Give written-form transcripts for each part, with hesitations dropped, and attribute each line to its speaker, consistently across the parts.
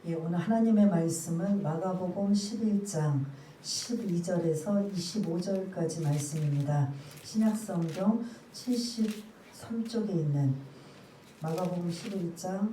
Speaker 1: 예, 오늘 하나님의 말씀은 마가복음 11장 12절에서 25절까지 말씀입니다. 신약성경 73쪽에 있는 마가복음 11장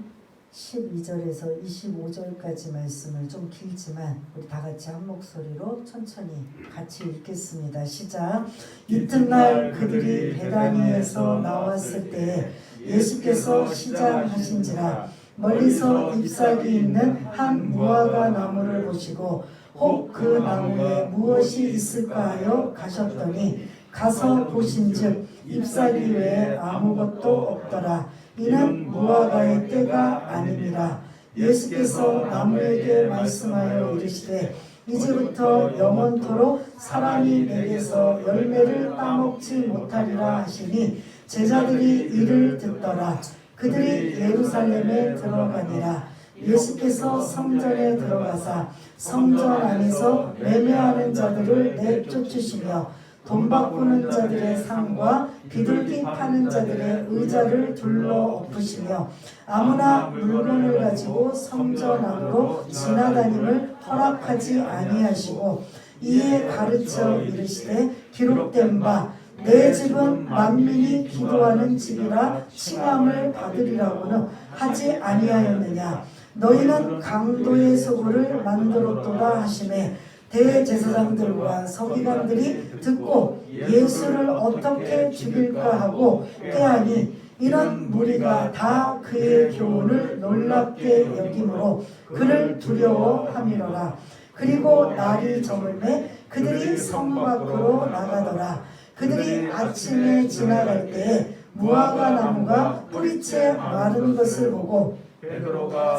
Speaker 1: 12절에서 25절까지 말씀을 좀 길지만 우리 다 같이 한 목소리로 천천히 같이 읽겠습니다. 시작. 이튿날 그들이 베다니에서 나왔을 때에 예수께서 시장하신지라 멀리서 잎사귀 있는 한 무화과 나무를 보시고 혹 그 나무에 무엇이 있을까 하여 가셨더니 가서 보신즉 잎사귀 외에 아무것도 없더라. 이는 무화과의 때가 아니니라. 예수께서 나무에게 말씀하여 이르시되 이제부터 영원토록 사람이 내게서 열매를 따먹지 못하리라 하시니 제자들이 이를 듣더라. 그들이 예루살렘에 들어가니라. 예수께서 성전에 들어가사 성전 안에서 매매하는 자들을 내쫓으시며 돈 바꾸는 자들의 상과 비둘기 파는 자들의 의자를 둘러 엎으시며 아무나 물건을 가지고 성전 안으로 지나다님을 허락하지 아니하시고 이에 가르쳐 이르시되 기록된 바 내 집은 만민이 기도하는 집이라 칭함을 받으리라고는 하지 아니하였느냐. 너희는 강도의 소굴을 만들었도다 하시매 대제사장들과 서기관들이 듣고 예수를 어떻게 죽일까 하고 꾀하니 이는 무리가 다 그의 교훈을 놀랍게 여김으로 그를 두려워함이로라. 그리고 날이 저물매 그들이 성 밖으로 나가더라. 그들이 아침에 지나갈 때에 무화과 나무가 뿌리째 마른 것을 보고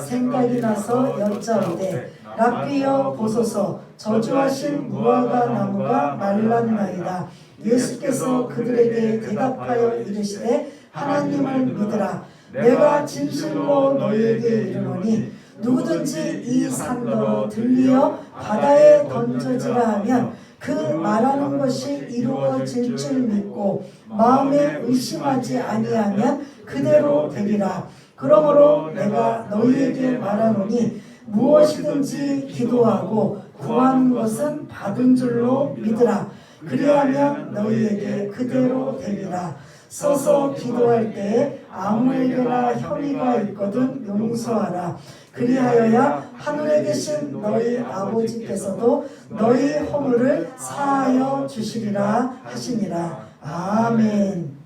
Speaker 1: 생각이 나서 여짜오되 랍비여 보소서 저주하신 무화과 나무가 말랐나이다. 예수께서 그들에게 대답하여 이르시되 하나님을 믿으라. 내가 진실로 너희에게 이르노니 누구든지 이 산더러 들리어 바다에 던져지라 하면 그 말하는 것이 이루어질 줄 믿고 마음에 의심하지 아니하면 그대로 되리라. 그러므로 내가 너희에게 말하노니 무엇이든지 기도하고 구하는 것은 받은 줄로 믿으라. 그리하면 너희에게 그대로 되리라. 서서 기도할 때에 아무에게나 혐의가 있거든 용서하라. 그리하여야 하늘에 계신 너희 아버지께서도 너희 허물을 사하여 주시리라 하시니라. 아멘.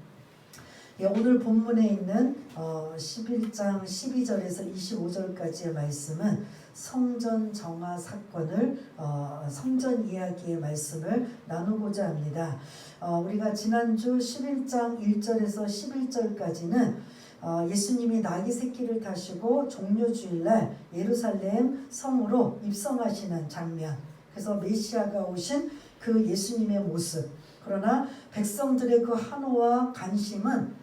Speaker 1: 예, 오늘 본문에 있는 11장 12절에서 25절까지의 말씀은 성전 정화 사건을 성전 이야기의 말씀을 나누고자 합니다. 우리가 지난주 11장 1절에서 11절까지는 예수님이 나귀 새끼를 타시고 종료주일날 예루살렘 성으로 입성하시는 장면, 그래서 메시아가 오신 그 예수님의 모습, 그러나 백성들의 그 한호와 관심은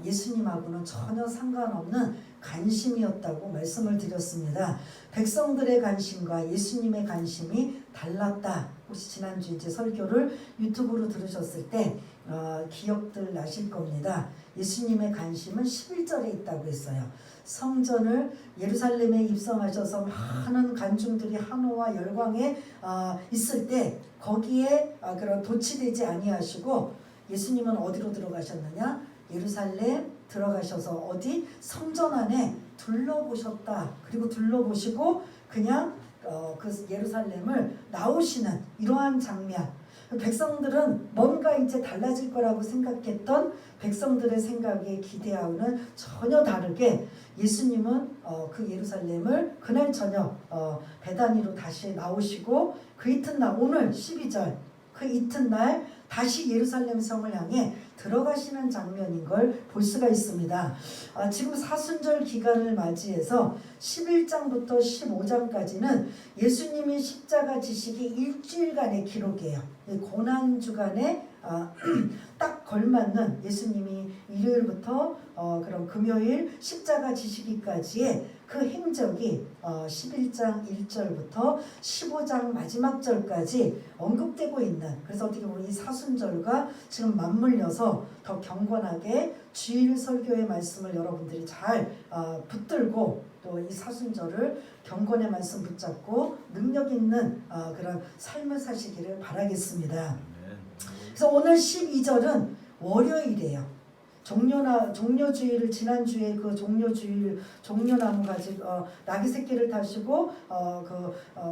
Speaker 1: 예수님하고는 전혀 상관없는 관심이었다고 말씀을 드렸습니다. 백성들의 관심과 예수님의 관심이 달랐다. 혹시 지난주 이제 설교를 유튜브로 들으셨을 때 기억들 나실 겁니다. 예수님의 관심은 11절에 있다고 했어요. 성전을 예루살렘에 입성하셔서 많은 관중들이 한호와 열광에 있을 때 거기에 그런 도취되지 아니하시고 예수님은 어디로 들어가셨느냐? 예루살렘 들어가셔서 어디? 성전 안에 둘러보셨다. 그리고 둘러보시고 그냥 그 예루살렘을 나오시는 이러한 장면. 백성들은 뭔가 이제 달라질 거라고 생각했던 백성들의 생각에 기대하고는 전혀 다르게 예수님은 그 예루살렘을 그날 저녁 베다니로 다시 나오시고 그 이튿날 오늘 12절 그 이튿날 다시 예루살렘 성을 향해 들어가시는 장면인 걸 볼 수가 있습니다. 지금 사순절 기간을 맞이해서 11장부터 15장까지는 예수님이 십자가 지시기 일주일간의 기록이에요. 고난주간에 딱 걸맞는 예수님이 일요일부터 그럼 금요일 십자가 지시기까지의 그 행적이 11장 1절부터 15장 마지막 절까지 언급되고 있는, 그래서 어떻게 보면 이 사순절과 지금 맞물려서 더 경건하게 주일 설교의 말씀을 여러분들이 잘 붙들고 또 이 사순절을 경건의 말씀 붙잡고 능력 있는 그런 삶을 사시기를 바라겠습니다. 그래서 오늘 12절은 월요일이에요. 종려주의를 지난주에 그 종려나무 가지 나귀 새끼를 타시고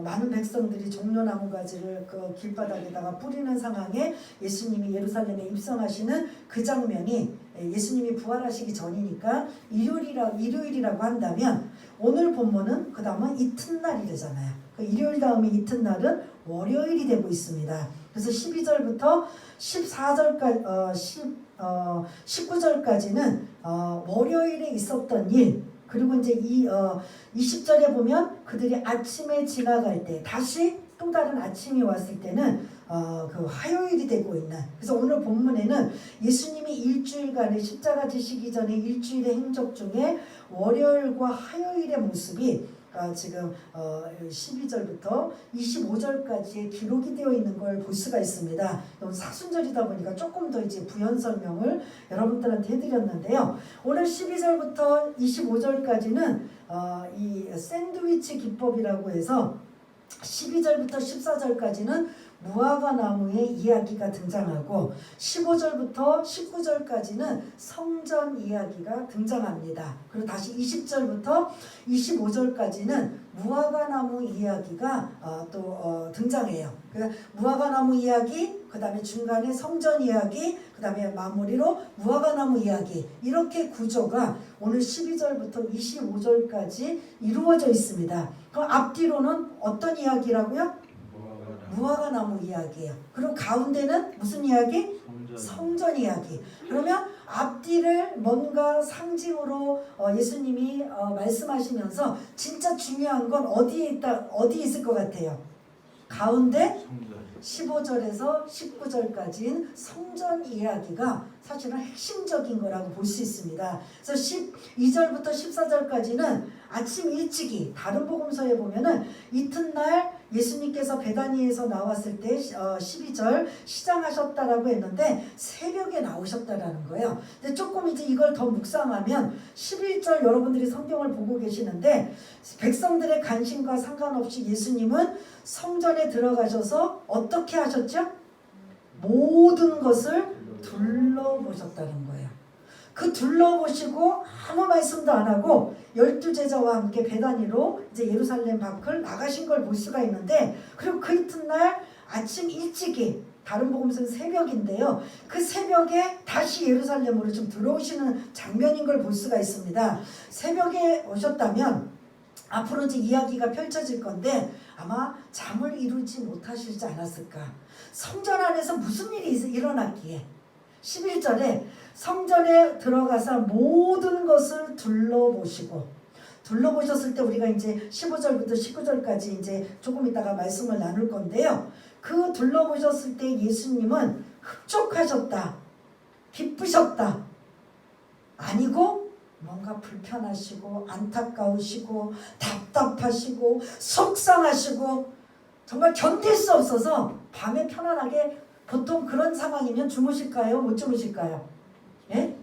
Speaker 1: 많은 백성들이 종려나무 가지를 그 길바닥에다가 뿌리는 상황에 예수님이 예루살렘에 입성하시는 그 장면이 예수님이 부활하시기 전이니까 일요일이라고 한다면 오늘 본문은 그 다음은 이튿날이잖아요. 그 일요일 다음에 이튿날은 월요일이 되고 있습니다. 그래서 12절부터 19절까지는 월요일에 있었던 일, 그리고 이제 20절에 보면 그들이 아침에 지나갈 때 다시 또 다른 아침이 왔을 때는 그 화요일이 되고 있는. 그래서 오늘 본문에는 예수님이 일주일간의 십자가 지시기 전에 일주일의 행적 중에 월요일과 화요일의 모습이 지금 12절부터 25절까지의 기록이 되어 있는 걸 볼 수가 있습니다. 사순절이다 보니까 조금 더 이제 부연 설명을 여러분들한테 해드렸는데요. 오늘 12절부터 25절까지는 이 샌드위치 기법이라고 해서 12절부터 14절까지는 무화과 나무의 이야기가 등장하고 15절부터 19절까지는 성전 이야기가 등장합니다. 그리고 다시 20절부터 25절까지는 무화과 나무 이야기가 또 등장해요. 무화과 나무 이야기, 그 다음에 중간에 성전 이야기, 그 다음에 마무리로 무화과 나무 이야기, 이렇게 구조가 오늘 12절부터 25절까지 이루어져 있습니다. 그럼 앞뒤로는 어떤 이야기라고요? 무화과 나무 이야기예요. 그리고 가운데는 무슨 이야기? 성전 이야기. 그러면 앞뒤를 뭔가 상징으로 예수님이 말씀하시면서 진짜 중요한 건 어디에 있을 것 같아요? 가운데 15절에서 19절까지인 성전 이야기가 사실은 핵심적인 거라고 볼 수 있습니다. 그래서 12절부터 14절까지는 아침 일찍이, 다른 복음서에 보면은 이튿날 예수님께서 베다니에서 나왔을 때 12절 시장하셨다라고 했는데 새벽에 나오셨다라는 거예요. 근데 조금 이제 이걸 더 묵상하면 11절 여러분들이 성경을 보고 계시는데 백성들의 관심과 상관없이 예수님은 성전에 들어가셔서 어떻게 하셨죠? 모든 것을 둘러보셨다는 거예요. 그 둘러보시고 아무 말씀도 안 하고 12제자와 함께 베다니로 이제 예루살렘 밖을 나가신 걸 볼 수가 있는데, 그리고 그 이튿날 아침 일찍이, 다른 복음서는 새벽인데요, 그 새벽에 다시 예루살렘으로 좀 들어오시는 장면인 걸 볼 수가 있습니다. 새벽에 오셨다면 앞으로 이제 이야기가 펼쳐질 건데 아마 잠을 이루지 못하시지 않았을까. 성전 안에서 무슨 일이 일어났기에 11절에 성전에 들어가서 모든 것을 둘러보셨을 때 우리가 이제 15절부터 19절까지 이제 조금 이따가 말씀을 나눌 건데요. 그 둘러보셨을 때 예수님은 흡족하셨다, 기쁘셨다, 아니고 뭔가 불편하시고 안타까우시고 답답하시고 속상하시고 정말 견딜 수 없어서 밤에 편안하게, 보통 그런 상황이면 주무실까요? 못 주무실까요? 예?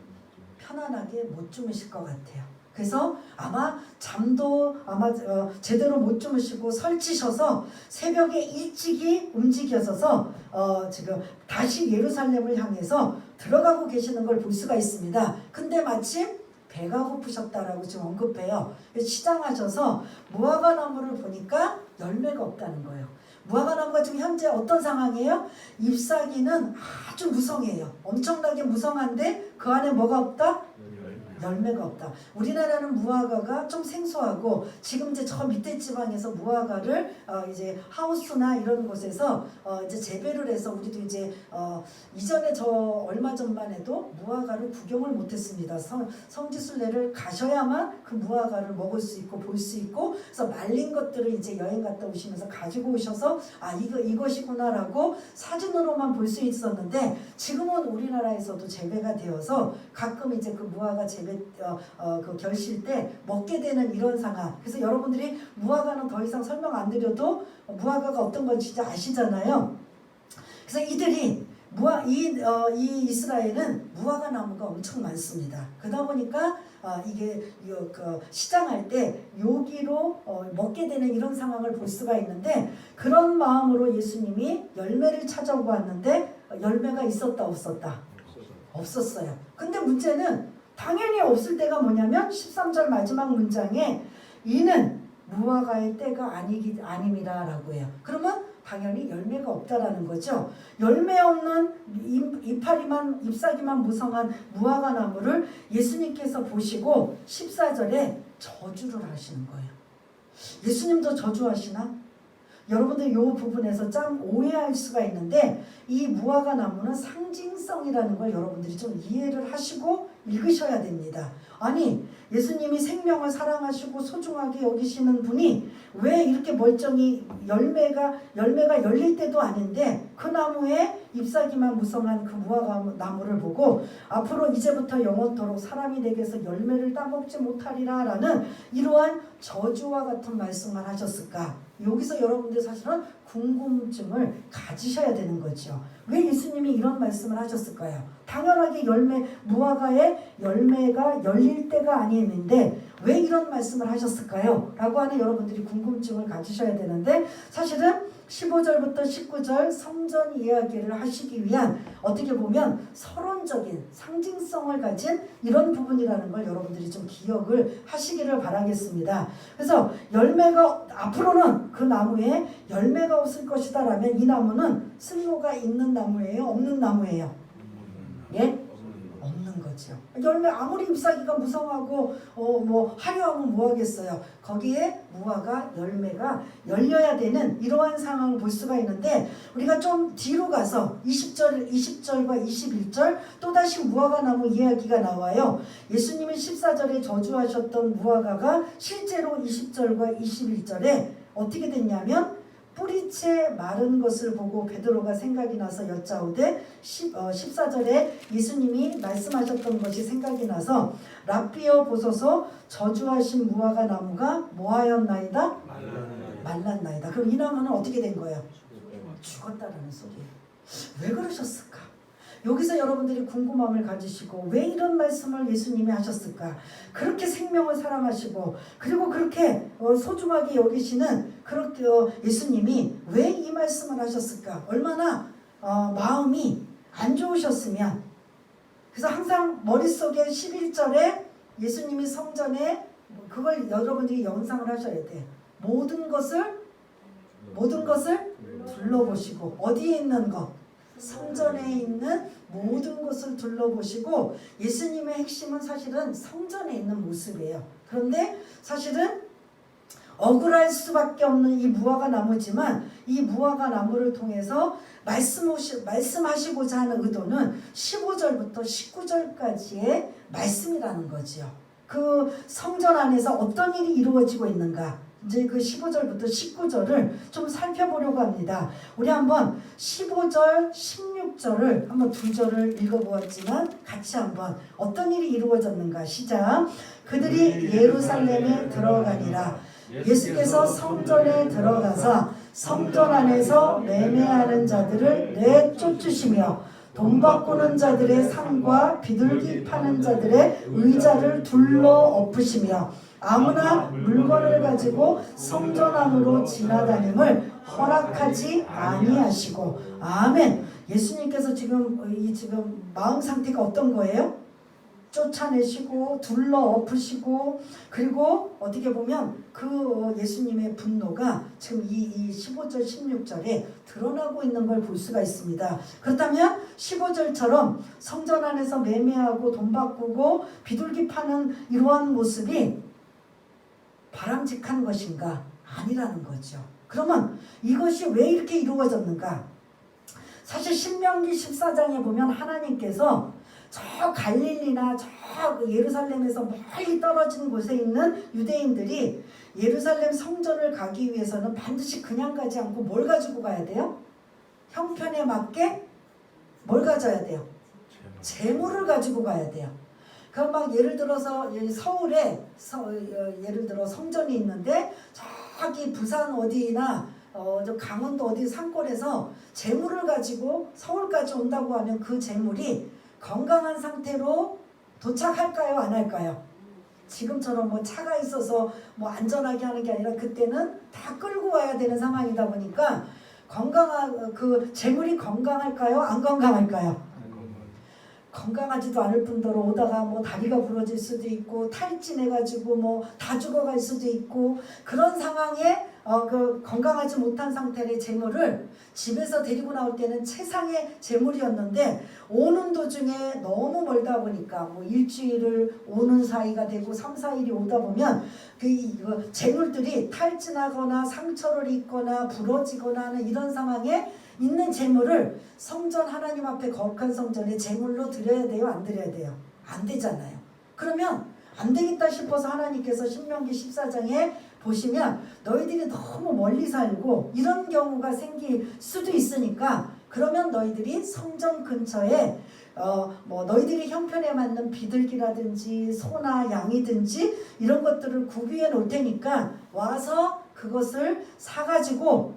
Speaker 1: 편안하게 못 주무실 것 같아요. 그래서 아마 잠도 제대로 못 주무시고 설치셔서 새벽에 일찍이 움직여서서 지금 다시 예루살렘을 향해서 들어가고 계시는 걸 볼 수가 있습니다. 근데 마침 배가 고프셨다라고 지금 언급해요. 시장하셔서 무화과 나무를 보니까 열매가 없다는 거예요. 무화과 나무가 지금 현재 어떤 상황이에요? 잎사귀는 아주 무성해요. 엄청나게 무성한데 그 안에 뭐가 없다? 열매가 없다. 우리나라는 무화과가 좀 생소하고 지금 이제 저 밑에 지방에서 무화과를 이제 하우스나 이런 곳에서 이제 재배를 해서 우리도 이제 이전에 저 얼마 전만 해도 무화과를 구경을 못했습니다. 성지순례를 가셔야만 그 무화과를 먹을 수 있고 볼 수 있고, 그래서 말린 것들을 이제 여행 갔다 오시면서 가지고 오셔서 이것이구나라고 사진으로만 볼 수 있었는데, 지금은 우리나라에서도 재배가 되어서 가끔 이제 그 무화과 그 결실 때 먹게 되는 이런 상황. 그래서 여러분들이 무화과는 더 이상 설명 안 드려도 무화과가 어떤 건지 진짜 아시잖아요. 그래서 이들이 이 이스라엘은 무화과 나무가 엄청 많습니다. 그러다 보니까 이게 시장할 때 요기로 먹게 되는 이런 상황을 볼 수가 있는데, 그런 마음으로 예수님이 열매를 찾아보았는데 열매가 있었다 없었다? 없었어요. 근데 문제는 당연히 없을 때가 뭐냐면 13절 마지막 문장에 이는 무화과의 때가 아닙니다 라고 해요. 그러면 당연히 열매가 없다라는 거죠. 열매 없는 잎사귀만 무성한 무화과 나무를 예수님께서 보시고 14절에 저주를 하시는 거예요. 예수님도 저주하시나? 여러분들 이 부분에서 참 오해할 수가 있는데, 이 무화과 나무는 상징성이라는 걸 여러분들이 좀 이해를 하시고 읽으셔야 됩니다. 아니, 예수님이 생명을 사랑하시고 소중하게 여기시는 분이 왜 이렇게 멀쩡히 열매가 열릴 때도 아닌데 그 나무에 잎사귀만 무성한 그 무화과 나무를 보고 앞으로 이제부터 영원토록 사람이 내게서 열매를 따먹지 못하리라 라는 이러한 저주와 같은 말씀을 하셨을까? 여기서 여러분들 사실은 궁금증을 가지셔야 되는 거죠. 왜 예수님이 이런 말씀을 하셨을까요? 당연하게 무화과의 열매가 열릴 때가 아니었는데 왜 이런 말씀을 하셨을까요? 라고 하는 여러분들이 궁금증을 가지셔야 되는데, 사실은 15절부터 19절 성전 이야기를 하시기 위한 어떻게 보면 서론적인 상징성을 가진 이런 부분이라는 걸 여러분들이 좀 기억을 하시기를 바라겠습니다. 그래서 열매가 앞으로는 그 나무에 열매가 없을 것이다 라면 이 나무는 쓸모가 있는 나무예요? 없는 나무예요? 예? 없는 거죠. 열매 아무리 잎사귀가 무성하고 화려하면 뭐하겠어요. 거기에 무화과 열매가 열려야 되는 이러한 상황을 볼 수가 있는데, 우리가 좀 뒤로 가서 20절과 21절 또다시 무화과 나무 이야기가 나와요. 예수님이 14절에 저주하셨던 무화과가 실제로 20절과 21절에 어떻게 됐냐면, 뿌리채 마른 것을 보고 베드로가 생각이 나서 여짜오되 14절에 예수님이 말씀하셨던 것이 생각이 나서 랍비여 보소서 저주하신 무화과 나무가 뭐하였나이다? 말랐나이다. 그럼 이 나무는 어떻게 된 거예요? 죽었다라는 소리예요. 왜 그러셨을까? 여기서 여러분들이 궁금함을 가지시고 왜 이런 말씀을 예수님이 하셨을까? 그렇게 생명을 사랑하시고 그리고 그렇게 소중하게 여기시는 그렇게 예수님이 왜 이 말씀을 하셨을까? 얼마나 마음이 안 좋으셨으면. 그래서 항상 머릿속에 11절에 예수님이 성전에 그걸 여러분들이 연상을 하셔야 돼요. 모든 것을 둘러보시고 어디에 있는 것? 성전에 있는 모든 것을 둘러보시고, 예수님의 핵심은 사실은 성전에 있는 모습이에요. 그런데 사실은 억울할 수밖에 없는 이 무화과 나무지만 이 무화과 나무를 통해서 말씀하시고자 하는 의도는 15절부터 19절까지의 말씀이라는 거죠. 그 성전 안에서 어떤 일이 이루어지고 있는가, 이제 그 15절부터 19절을 좀 살펴보려고 합니다. 우리 한번 15절, 16절을 한번 두 절을 읽어보았지만 같이 한번 어떤 일이 이루어졌는가. 시작. 그들이 예루살렘에 들어가니라. 예수께서 성전에 들어가사 성전 안에서 매매하는 자들을 내쫓으시며 돈 바꾸는 자들의 상과 비둘기 파는 자들의 의자를 둘러 엎으시며 아무나 물건을 가지고 성전 안으로 지나다님을 허락하지 아니하시고. 아멘. 예수님께서 지금 마음 상태가 어떤 거예요? 쫓아내시고 둘러 엎으시고, 그리고 어떻게 보면 그 예수님의 분노가 지금 이 15절 16절에 드러나고 있는 걸 볼 수가 있습니다. 그렇다면 15절처럼 성전 안에서 매매하고 돈 바꾸고 비둘기 파는 이러한 모습이 바람직한 것인가? 아니라는 거죠. 그러면 이것이 왜 이렇게 이루어졌는가? 사실 신명기 14장에 보면 하나님께서 저 갈릴리나 저 예루살렘에서 멀리 떨어진 곳에 있는 유대인들이 예루살렘 성전을 가기 위해서는 반드시 그냥 가지 않고 뭘 가지고 가야 돼요? 형편에 맞게 뭘 가져야 돼요? 재물을 가지고 가야 돼요. 그럼 막 예를 들어서 서울에 예를 들어 성전이 있는데 저기 부산 어디나 저 강원도 어디 산골에서 재물을 가지고 서울까지 온다고 하면 그 재물이 건강한 상태로 도착할까요? 안 할까요? 지금처럼 뭐 차가 있어서 뭐 안전하게 하는 게 아니라 그때는 다 끌고 와야 되는 상황이다 보니까 건강한 그 재물이 건강할까요? 안 건강할까요? 건강하지도 않을 뿐더러 오다가 뭐 다리가 부러질 수도 있고 탈진해가지고 뭐 다 죽어갈 수도 있고 그런 상황에 그 건강하지 못한 상태의 재물을 집에서 데리고 나올 때는 최상의 재물이었는데 오는 도중에 너무 멀다 보니까 뭐 일주일을 오는 사이가 되고 3, 4일이 오다 보면 그 재물들이 탈진하거나 상처를 입거나 부러지거나 하는 이런 상황에 있는 재물을 성전 하나님 앞에 거룩한 성전에 재물로 드려야 돼요? 안 드려야 돼요? 안 되잖아요. 그러면 안 되겠다 싶어서 하나님께서 신명기 14장에 보시면 너희들이 너무 멀리 살고 이런 경우가 생길 수도 있으니까 그러면 너희들이 성전 근처에 뭐 너희들이 형편에 맞는 비둘기라든지 소나 양이든지 이런 것들을 구비해 놓을 테니까 와서 그것을 사가지고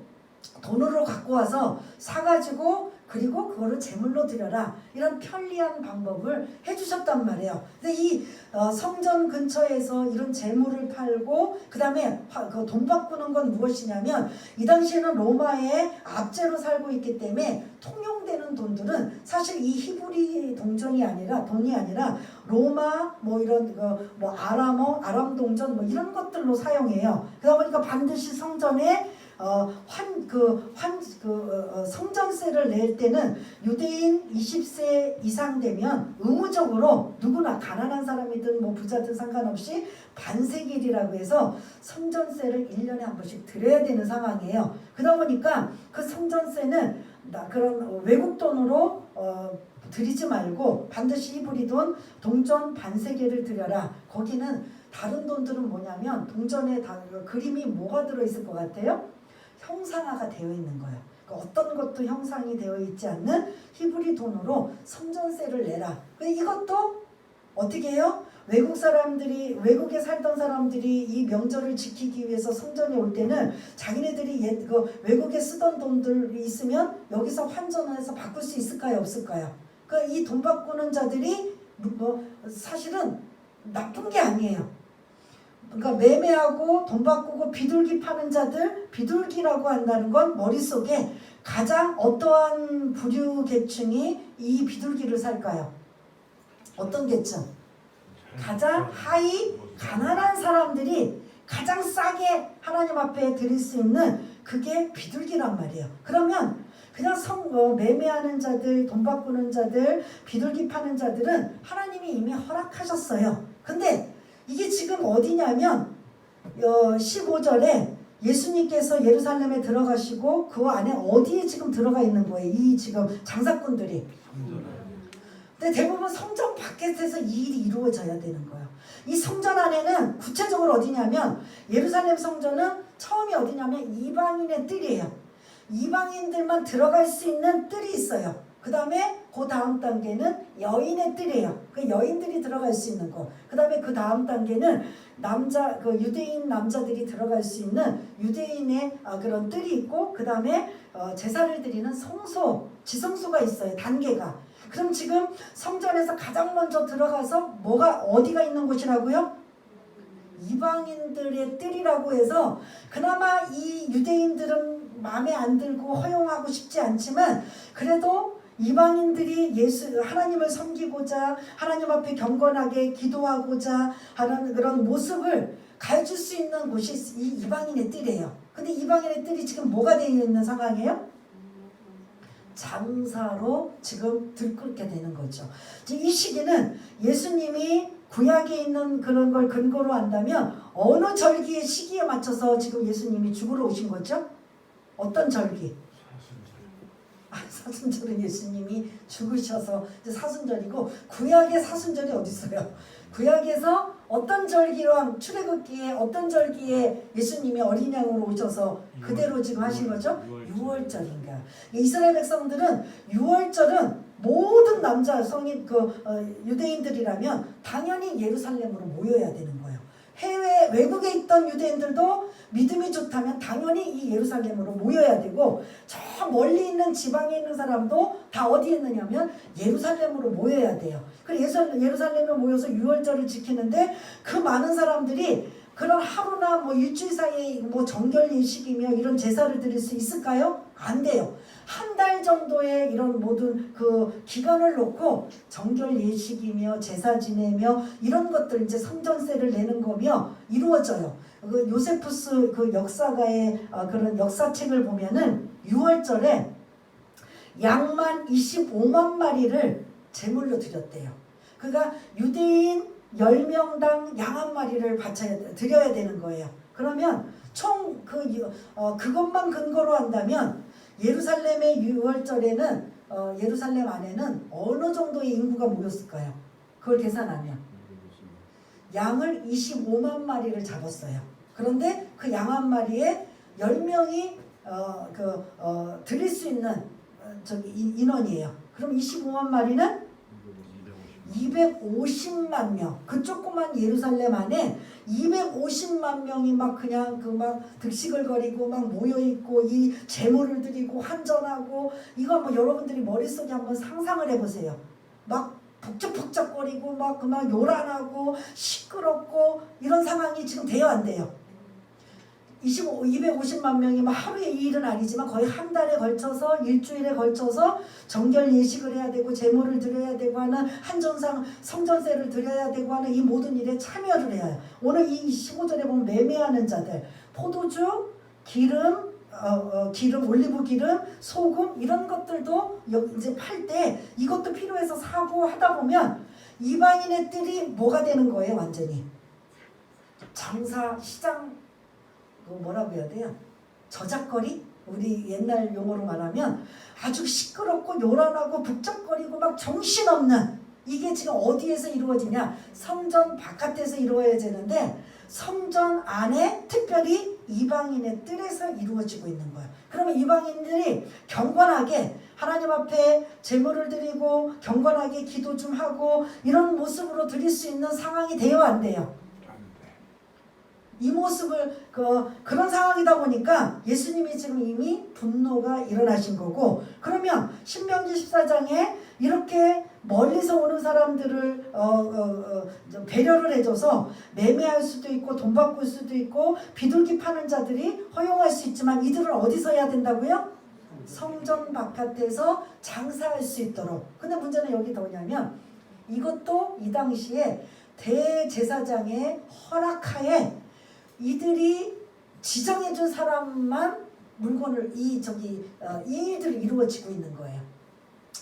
Speaker 1: 돈으로 갖고 와서 사가지고 그리고 그거를 제물로 드려라 이런 편리한 방법을 해주셨단 말이에요. 근데 이 성전 근처에서 이런 제물을 팔고 그 다음에 돈 바꾸는 건 무엇이냐면 이 당시에는 로마의 압제로 살고 있기 때문에 통용되는 돈들은 사실 이 히브리 동전이 아니라 돈이 아니라 로마 뭐 이런 뭐 아람 동전 뭐 이런 것들로 사용해요. 그러다 보니까 반드시 성전에 성전세를 낼 때는 유대인 20세 이상 되면 의무적으로 누구나 가난한 사람이든 뭐 부자든 상관없이 반세길이라고 해서 성전세를 1년에 한 번씩 드려야 되는 상황이에요. 그러다 보니까 그 성전세는 그런 외국 돈으로 드리지 말고 반드시 히브리 돈 동전 반세계를 드려라. 거기는 다른 돈들은 뭐냐면 동전에 그림이 뭐가 들어있을 것 같아요? 형상화가 되어 있는 거예요. 그러니까 어떤 것도 형상이 되어 있지 않는 히브리 돈으로 성전세를 내라. 이것도 어떻게 해요? 외국에 살던 사람들이 이 명절을 지키기 위해서 성전에 올 때는 자기네들이 외국에 쓰던 돈들이 있으면 여기서 환전을 해서 바꿀 수 있을까요? 없을까요? 그러니까 이 돈 바꾸는 자들이 사실은 나쁜 게 아니에요. 그러니까 매매하고 돈 바꾸고 비둘기 파는 자들, 비둘기라고 한다는 건 머릿속에 가장 어떠한 부류 계층이 이 비둘기를 살까요? 어떤 계층? 가장 하위 가난한 사람들이 가장 싸게 하나님 앞에 드릴 수 있는 그게 비둘기란 말이에요. 그러면 그냥 매매하는 자들, 돈 바꾸는 자들, 비둘기 파는 자들은 하나님이 이미 허락하셨어요. 근데 이게 지금 어디냐면 15절에 예수님께서 예루살렘에 들어가시고 그 안에 어디에 지금 들어가 있는 거예요? 이 지금 장사꾼들이. 근데 대부분 성전 밖에서 이 일이 이루어져야 되는 거예요. 이 성전 안에는 구체적으로 어디냐면 예루살렘 성전은 처음이 어디냐면 이방인의 뜰이에요. 이방인들만 들어갈 수 있는 뜰이 있어요. 그 다음에 그 다음 단계는 여인의 뜰이에요. 그 여인들이 들어갈 수 있는 거. 그 다음에 그 다음 단계는 유대인 남자들이 들어갈 수 있는 유대인의 그런 뜰이 있고 그 다음에 제사를 드리는 지성소가 있어요. 단계가. 그럼 지금 성전에서 가장 먼저 들어가서 어디가 있는 곳이라고요? 이방인들의 뜰이라고 해서 그나마 이 유대인들은 마음에 안 들고 허용하고 싶지 않지만 그래도 이방인들이 하나님을 섬기고자 하나님 앞에 경건하게 기도하고자 하는 그런 모습을 가르칠 수 있는 곳이 이 이방인의 뜰이에요. 근데 이방인의 뜰이 지금 뭐가 되어 있는 상황이에요? 장사로 지금 들끓게 되는 거죠. 이 시기는 예수님이 구약에 있는 그런 걸 근거로 한다면 어느 절기의 시기에 맞춰서 지금 예수님이 죽으러 오신 거죠? 어떤 절기? 사순절은 예수님이 죽으셔서 사순절이고 구약의 사순절이 어디 있어요? 구약에서 어떤 절기로 출애굽기에 어떤 절기에 예수님이 어린 양으로 오셔서 그대로 지금 하신 거죠? 6월절인가. 이스라엘 백성들은 6월절은 모든 남자 성인 유대인들이라면 당연히 예루살렘으로 모여야 되는 거예요. 외국에 있던 유대인들도 믿음이 좋다 그렇다면 당연히 이 예루살렘으로 모여야 되고 저 멀리 있는 지방에 있는 사람도 다 어디에 있느냐면 예루살렘으로 모여야 돼요. 그래서 예루살렘에 모여서 유월절을 지키는데 그 많은 사람들이 그런 하루나 뭐 일주일 사이에 뭐 정결 예식이며 이런 제사를 드릴 수 있을까요? 안 돼요. 한 달 정도의 이런 모든 그 기간을 놓고 정결 예식이며 제사 지내며 이런 것들 이제 성전세를 내는 거며 이루어져요. 그 요세푸스 그 역사가의 그런 역사책을 보면은 6월절에 양만 25만 마리를 제물로 드렸대요. 그러니까 유대인 10명당 양 한 마리를 드려야 되는 거예요. 그러면 총 그것만 근거로 한다면 예루살렘의 6월절에는 예루살렘 안에는 어느 정도의 인구가 모였을까요? 그걸 계산하면 양을 25만 마리를 잡았어요. 그런데 그 양 한 마리에 10명이 드릴 수 있는 인원이에요. 그럼 25만 마리는 250만 명. 그 조그만 예루살렘 안에 250만 명이 막 그냥 막 득식을 거리고 막 모여있고 이 제물을 드리고 환전하고 이거 뭐 여러분들이 머릿속에 한번 상상을 해보세요. 막 북적북적거리고 막 요란하고 시끄럽고 이런 상황이 지금 돼요, 안 돼요? 250만 명이 뭐 하루의 이 일은 아니지만 거의 한 달에 걸쳐서 일주일에 걸쳐서 정결 예식을 해야 되고 제물을 드려야 되고 하는 한전상 성전세를 드려야 되고 하는 이 모든 일에 참여를 해야 해요. 오늘 이 15절에 보면 매매하는 자들 포도주, 기름, 올리브 기름, 소금 이런 것들도 이제 팔 때 이것도 필요해서 사고 하다 보면 이방인의 뜰이 뭐가 되는 거예요? 완전히 장사 시장 뭐라고 해야 돼요? 저작거리? 우리 옛날 용어로 말하면 아주 시끄럽고 요란하고 북적거리고 막 정신없는 이게 지금 어디에서 이루어지냐? 성전 바깥에서 이루어야 되는데 성전 안에 특별히 이방인의 뜰에서 이루어지고 있는 거예요. 그러면 이방인들이 경건하게 하나님 앞에 제물을 드리고 경건하게 기도 좀 하고 이런 모습으로 드릴 수 있는 상황이 돼요, 안 돼요? 이 모습을 그런 상황이다 보니까 예수님이 지금 이미 분노가 일어나신 거고 그러면 신명기 14장에 이렇게 멀리서 오는 사람들을 배려를 해줘서 매매할 수도 있고 돈 바꿀 수도 있고 비둘기 파는 자들이 허용할 수 있지만 이들은 어디서 해야 된다고요? 성전 바깥에서 장사할 수 있도록. 근데 문제는 여기 뭐냐면 이것도 이 당시에 대제사장의 허락하에 이들이 지정해준 사람만 물건을 이 일들이 이루어지고 있는 거예요.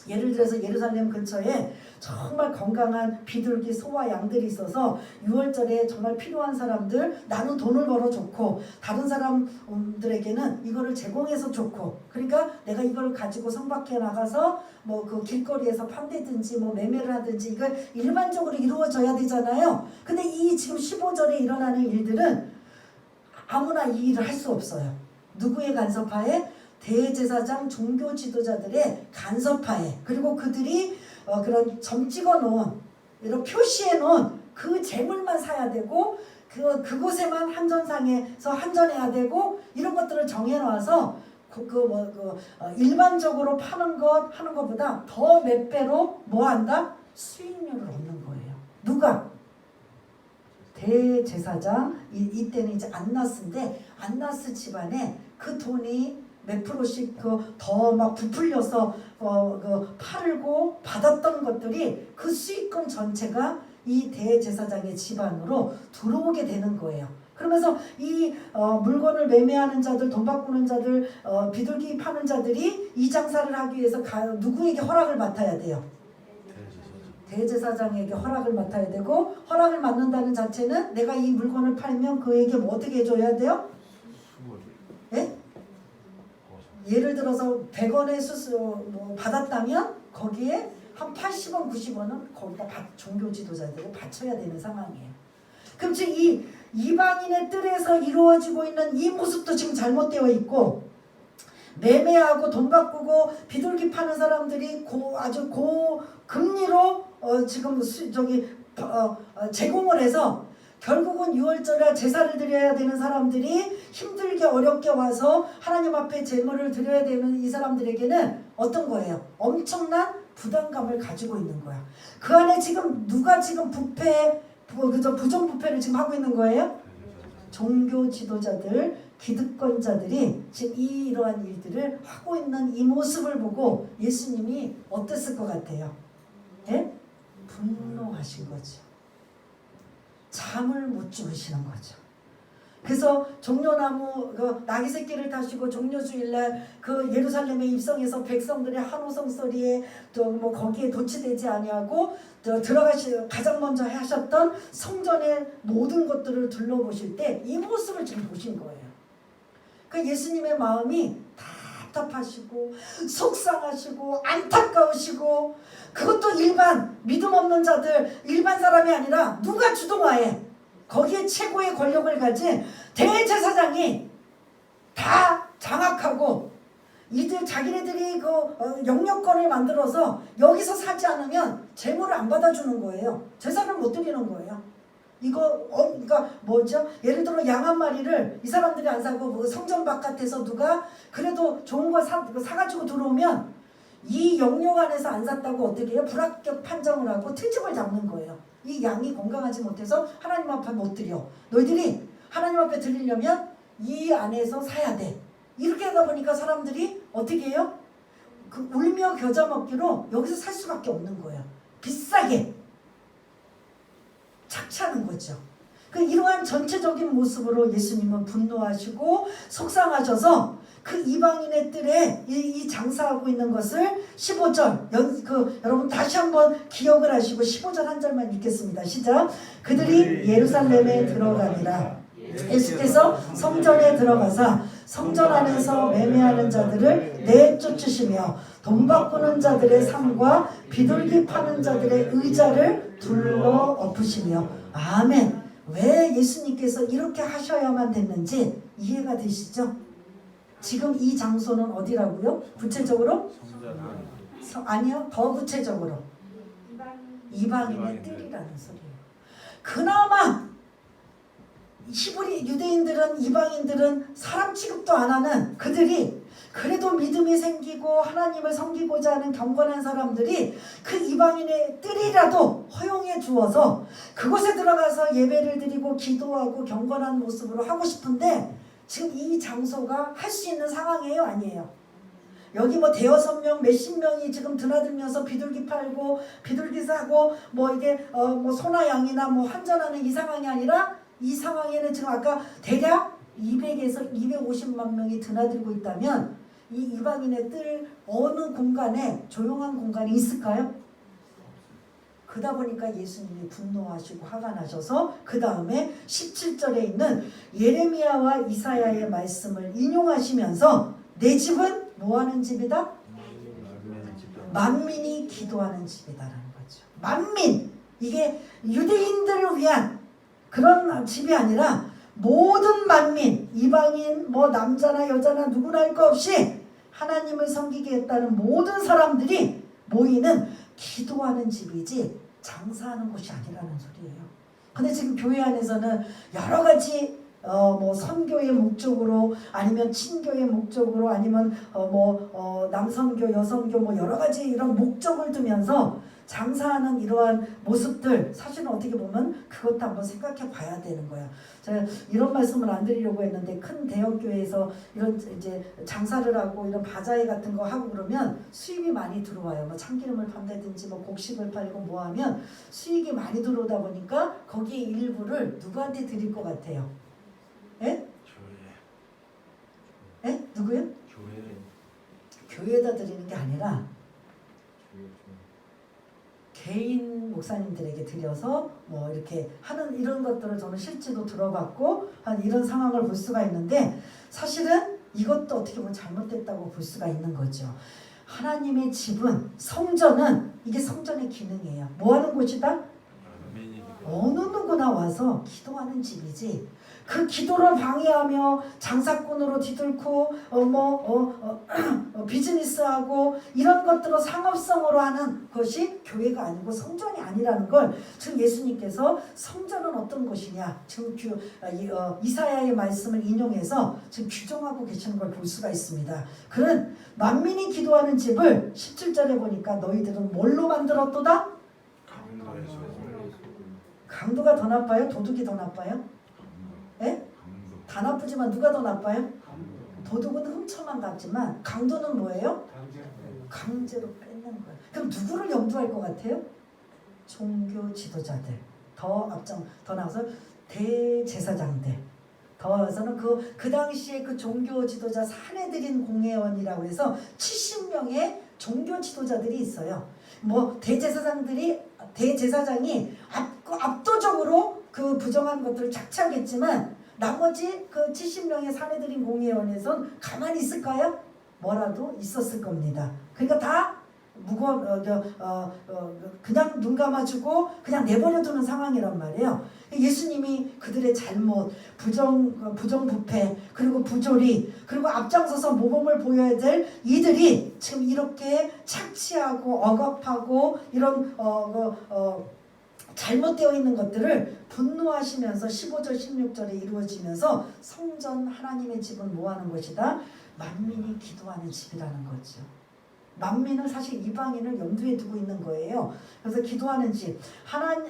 Speaker 1: 예를 들어서 예루살렘 근처에 정말 건강한 비둘기, 소와 양들이 있어서 6월절에 정말 필요한 사람들 나는 돈을 벌어 좋고 다른 사람들에게는 이거를 제공해서 좋고 그러니까 내가 이걸 가지고 성 밖에 나가서 뭐 그 길거리에서 판대든지 뭐 매매를 하든지 이걸 일반적으로 이루어져야 되잖아요. 근데 이 지금 15절에 일어나는 일들은 아무나 이 일을 할 수 없어요. 누구의 간섭하에? 대제사장 종교 지도자들의 간섭하에 그리고 그들이 그런 점 찍어 놓은 이런 표시해 놓은 그 재물만 사야 되고 그곳에만 한전상에서 한전해야 되고 이런 것들을 정해 놔서 일반적으로 파는 것보다 더 몇 배로 뭐 한다? 수익률을 얻는 거예요. 누가? 대제사장 이때는 이제 안나스인데 안나스 집안에 그 돈이 몇 프로씩 더 막 부풀려서 팔고 받았던 것들이 그 수익금 전체가 이 대제사장의 집안으로 들어오게 되는 거예요. 그러면서 이 물건을 매매하는 자들, 돈 바꾸는 자들, 비둘기 파는 자들이 이 장사를 하기 위해서 누구에게 허락을 맡아야 돼요? 대제사장에게 허락을 맡아야 되고 허락을 맡는다는 자체는 내가 이 물건을 팔면 그에게 뭐 어떻게 해줘야 돼요? 예? 예를 들어서 100원의 수수 받았다면 거기에 한 80원, 90원은 거기다 종교 지도자들이 바쳐야 되는 상황이에요. 그럼 지금 이 이방인의 뜰에서 이루어지고 있는 이 모습도 지금 잘못되어 있고 매매하고 돈 바꾸고 비둘기 파는 사람들이 아주 고금리로 지금 제공을 해서 결국은 6월절에 제사를 드려야 되는 사람들이 힘들게 어렵게 와서 하나님 앞에 제물을 드려야 되는 이 사람들에게는 어떤 거예요? 엄청난 부담감을 가지고 있는 거야. 그 안에 지금 누가 지금 부정부패를 지금 하고 있는 거예요? 종교 지도자들, 기득권자들이 지금 이러한 일들을 하고 있는 이 모습을 보고 예수님이 어땠을 것 같아요? 예? 분노하신 거죠. 잠을 못 주무시는 거죠. 그래서 종려나무 나귀 새끼를 타시고 종려주일날 그 예루살렘에 입성해서 백성들의 한호성 소리에 또 뭐 거기에 도취되지 아니하고 가장 먼저 하셨던 성전의 모든 것들을 둘러보실 때 이 모습을 지금 보신 거예요. 그 예수님의 마음이 답답하시고 속상하시고 안타까우시고, 그것도 일반 믿음 없는 자들, 일반 사람이 아니라 누가 주동하에 거기에 최고의 권력을 가진 대제사장이 다 장악하고 이들 자기네들이 그 영역권을 만들어서 여기서 사지 않으면 제물을 안 받아주는 거예요. 제사를 못 드리는 거예요. 이거 그러니까 뭐죠? 예를 들어 양 한 마리를 이 사람들이 안 사고 뭐 성전 바깥에서 누가 그래도 좋은 거 사가지고 들어오면 이 영역 안에서 안 샀다고 어떻게 해요? 불합격 판정을 하고 트집을 잡는 거예요. 이 양이 건강하지 못해서 하나님 앞에 못 드려. 너희들이 하나님 앞에 드리려면 이 안에서 사야 돼. 이렇게 하다 보니까 사람들이 어떻게 해요? 그 울며 겨자 먹기로 여기서 살 수밖에 없는 거예요. 비싸게 착취하는 거죠. 그 이러한 전체적인 모습으로 예수님은 분노하시고 속상하셔서 그 이방인의 뜰에 이 장사하고 있는 것을 15절 여러분 다시 한번 기억을 하시고 15절 한 절만 읽겠습니다. 시작. 그들이 예루살렘에 들어가니라. 예수께서 성전에 들어가사 성전 안에서 매매하는 자들을 내쫓으시며 돈 바꾸는 자들의 상과 비둘기 파는 자들의 의자를 둘러 엎으시며. 아멘. 왜 예수님께서 이렇게 하셔야만 됐는지 이해가 되시죠? 지금 이 장소는 어디라고요? 구체적으로? 아니요. 더 구체적으로 이방인의 뜰이라는 소리예요. 그나마 히브리 유대인들은, 이방인들은 사람 취급도 안 하는 그들이 그래도 믿음이 생기고 하나님을 섬기고자 하는 경건한 사람들이 그 이방인의 뜰이라도 허용해 주어서 그곳에 들어가서 예배를 드리고 기도하고 경건한 모습으로 하고 싶은데 지금 이 장소가 할 수 있는 상황이에요? 아니에요? 여기 뭐 대여섯 명, 몇십 명이 지금 드나들면서 비둘기 팔고 비둘기 사고 뭐 이게 뭐 소나 양이나 뭐 환전하는 이 상황이 아니라 이 상황에는 지금 아까 대략 200에서 250만 명이 드나들고 있다면 이 이방인의 뜰 어느 공간에 조용한 공간이 있을까요? 그러다 보니까 예수님이 분노하시고 화가 나셔서 그 다음에 17절에 있는 예레미야와 이사야의 말씀을 인용하시면서 내 집은 뭐하는 집이다? 만민이 기도하는 집이다라는 거죠. 만민! 이게 유대인들을 위한 그런 집이 아니라 모든 만민, 이방인, 뭐 남자나 여자나 누구나 할 거 없이 하나님을 섬기겠다는 모든 사람들이 모이는 기도하는 집이지 장사하는 곳이 아니라는 소리예요. 근데 지금 교회 안에서는 여러 가지 뭐 선교의 목적으로 아니면 친교의 목적으로 아니면 남선교, 여선교 뭐 여러 가지 이런 목적을 두면서 장사하는 이러한 모습들 사실은 어떻게 보면 그것도 한번 생각해 봐야 되는 거야. 제가 이런 말씀을 안 드리려고 했는데 큰 대형 교회에서 이런 이제 장사를 하고 이런 바자회 같은 거 하고 그러면 수입이 많이 들어와요. 뭐 참기름을 판다든지 뭐 곡식을 팔고 뭐 하면 수익이 많이 들어오다 보니까 거기에 일부를 누구한테 드릴 것 같아요? 예? 교회. 예? 누구요? 교회에다 드리는 게 아니라 개인 목사님들에게 드려서 뭐 이렇게 하는 이런 것들을 저는 실제로 들어봤고 한 이런 상황을 볼 수가 있는데 사실은 이것도 어떻게 보면 잘못됐다고 볼 수가 있는 거죠. 하나님의 집은 성전은 이게 성전의 기능이에요. 뭐 하는 곳이다? 어느 누구나 와서 기도하는 집이지 그 기도를 방해하며 장사꾼으로 뒤들고 비즈니스하고 이런 것들로 상업성으로 하는 것이 교회가 아니고 성전이 아니라는 걸 지금 예수님께서 성전은 어떤 곳이냐 지금 이사야의 말씀을 인용해서 지금 규정하고 계시는 걸 볼 수가 있습니다. 그는 만민이 기도하는 집을 17절에 보니까 너희들은 뭘로 만들었도다? 강도가 더 나빠요? 도둑이 더 나빠요? 예? 다 나쁘지만 누가 더 나빠요? 도둑은 훔쳐만 갔지만 강도는 뭐예요? 강제로 뺏는 거예요. 그럼 누구를 염두할 것 같아요? 종교 지도자들. 더 나가서 대제사장들. 더 나가서는 그 당시에 그 종교 지도자 사내들인 공회원이라고 해서 70명의 종교 지도자들이 있어요. 대제사장이 압도적으로 그 부정한 것들을 착취하겠지만 나머지 그 70명의 사내들인 공회원에선 가만히 있을까요? 뭐라도 있었을 겁니다. 그러니까 다 그냥 눈 감아주고 그냥 내버려두는 상황이란 말이에요. 예수님이 그들의 잘못, 부정부패, 그리고 부조리, 그리고 앞장서서 모범을 보여야 될 이들이 지금 이렇게 착취하고 억압하고 이런 잘못되어 있는 것들을 분노하시면서 15절 16절에 이루어지면서 성전 하나님의 집은 뭐하는 것이다? 만민이 기도하는 집이라는 거죠. 만민은 사실 이방인을 염두에 두고 있는 거예요. 그래서 기도하는 집,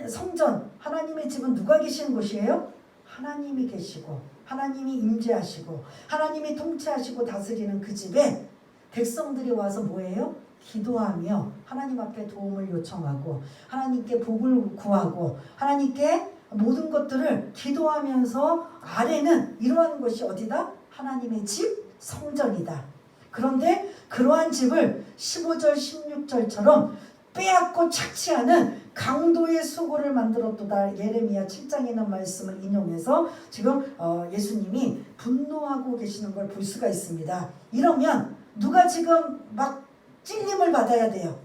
Speaker 1: 성전, 하나님의 집은 누가 계시는 곳이에요? 하나님이 계시고 하나님이 임재하시고 하나님이 통치하시고 다스리는 그 집에 백성들이 와서 뭐예요? 기도하며 하나님 앞에 도움을 요청하고 하나님께 복을 구하고 하나님께 모든 것들을 기도하면서 아래는 이러한 것이 어디다? 하나님의 집, 성전이다. 그런데 그러한 집을 15절 16절처럼 빼앗고 착취하는 강도의 수고를 만들었도다. 예레미야 7장에 있는 말씀을 인용해서 지금 예수님이 분노하고 계시는 걸 볼 수가 있습니다. 이러면 누가 지금 막 찔림을 받아야 돼요?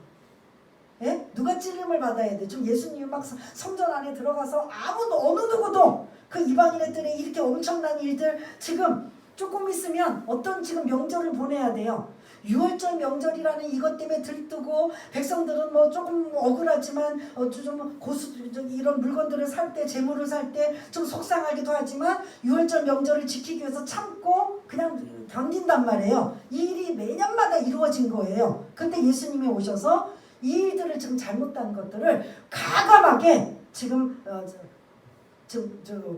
Speaker 1: 예? 누가 찔림을 받아야 돼? 지금 예수님이 막 성전 안에 들어가서 어느 누구도 그 이방인들의 이렇게 엄청난 일들 지금 조금 있으면 어떤 지금 명절을 보내야 돼요. 6월절 명절이라는 이것 때문에 들뜨고 백성들은 뭐 조금 억울하지만 좀 이런 물건들을 살 때 재물을 살 때 좀 속상하기도 하지만 6월절 명절을 지키기 위해서 참고 그냥 견딘단 말이에요. 이 일이 매년마다 이루어진 거예요. 근데 예수님이 오셔서 이 일들을 지금 잘못한 것들을 과감하게 지금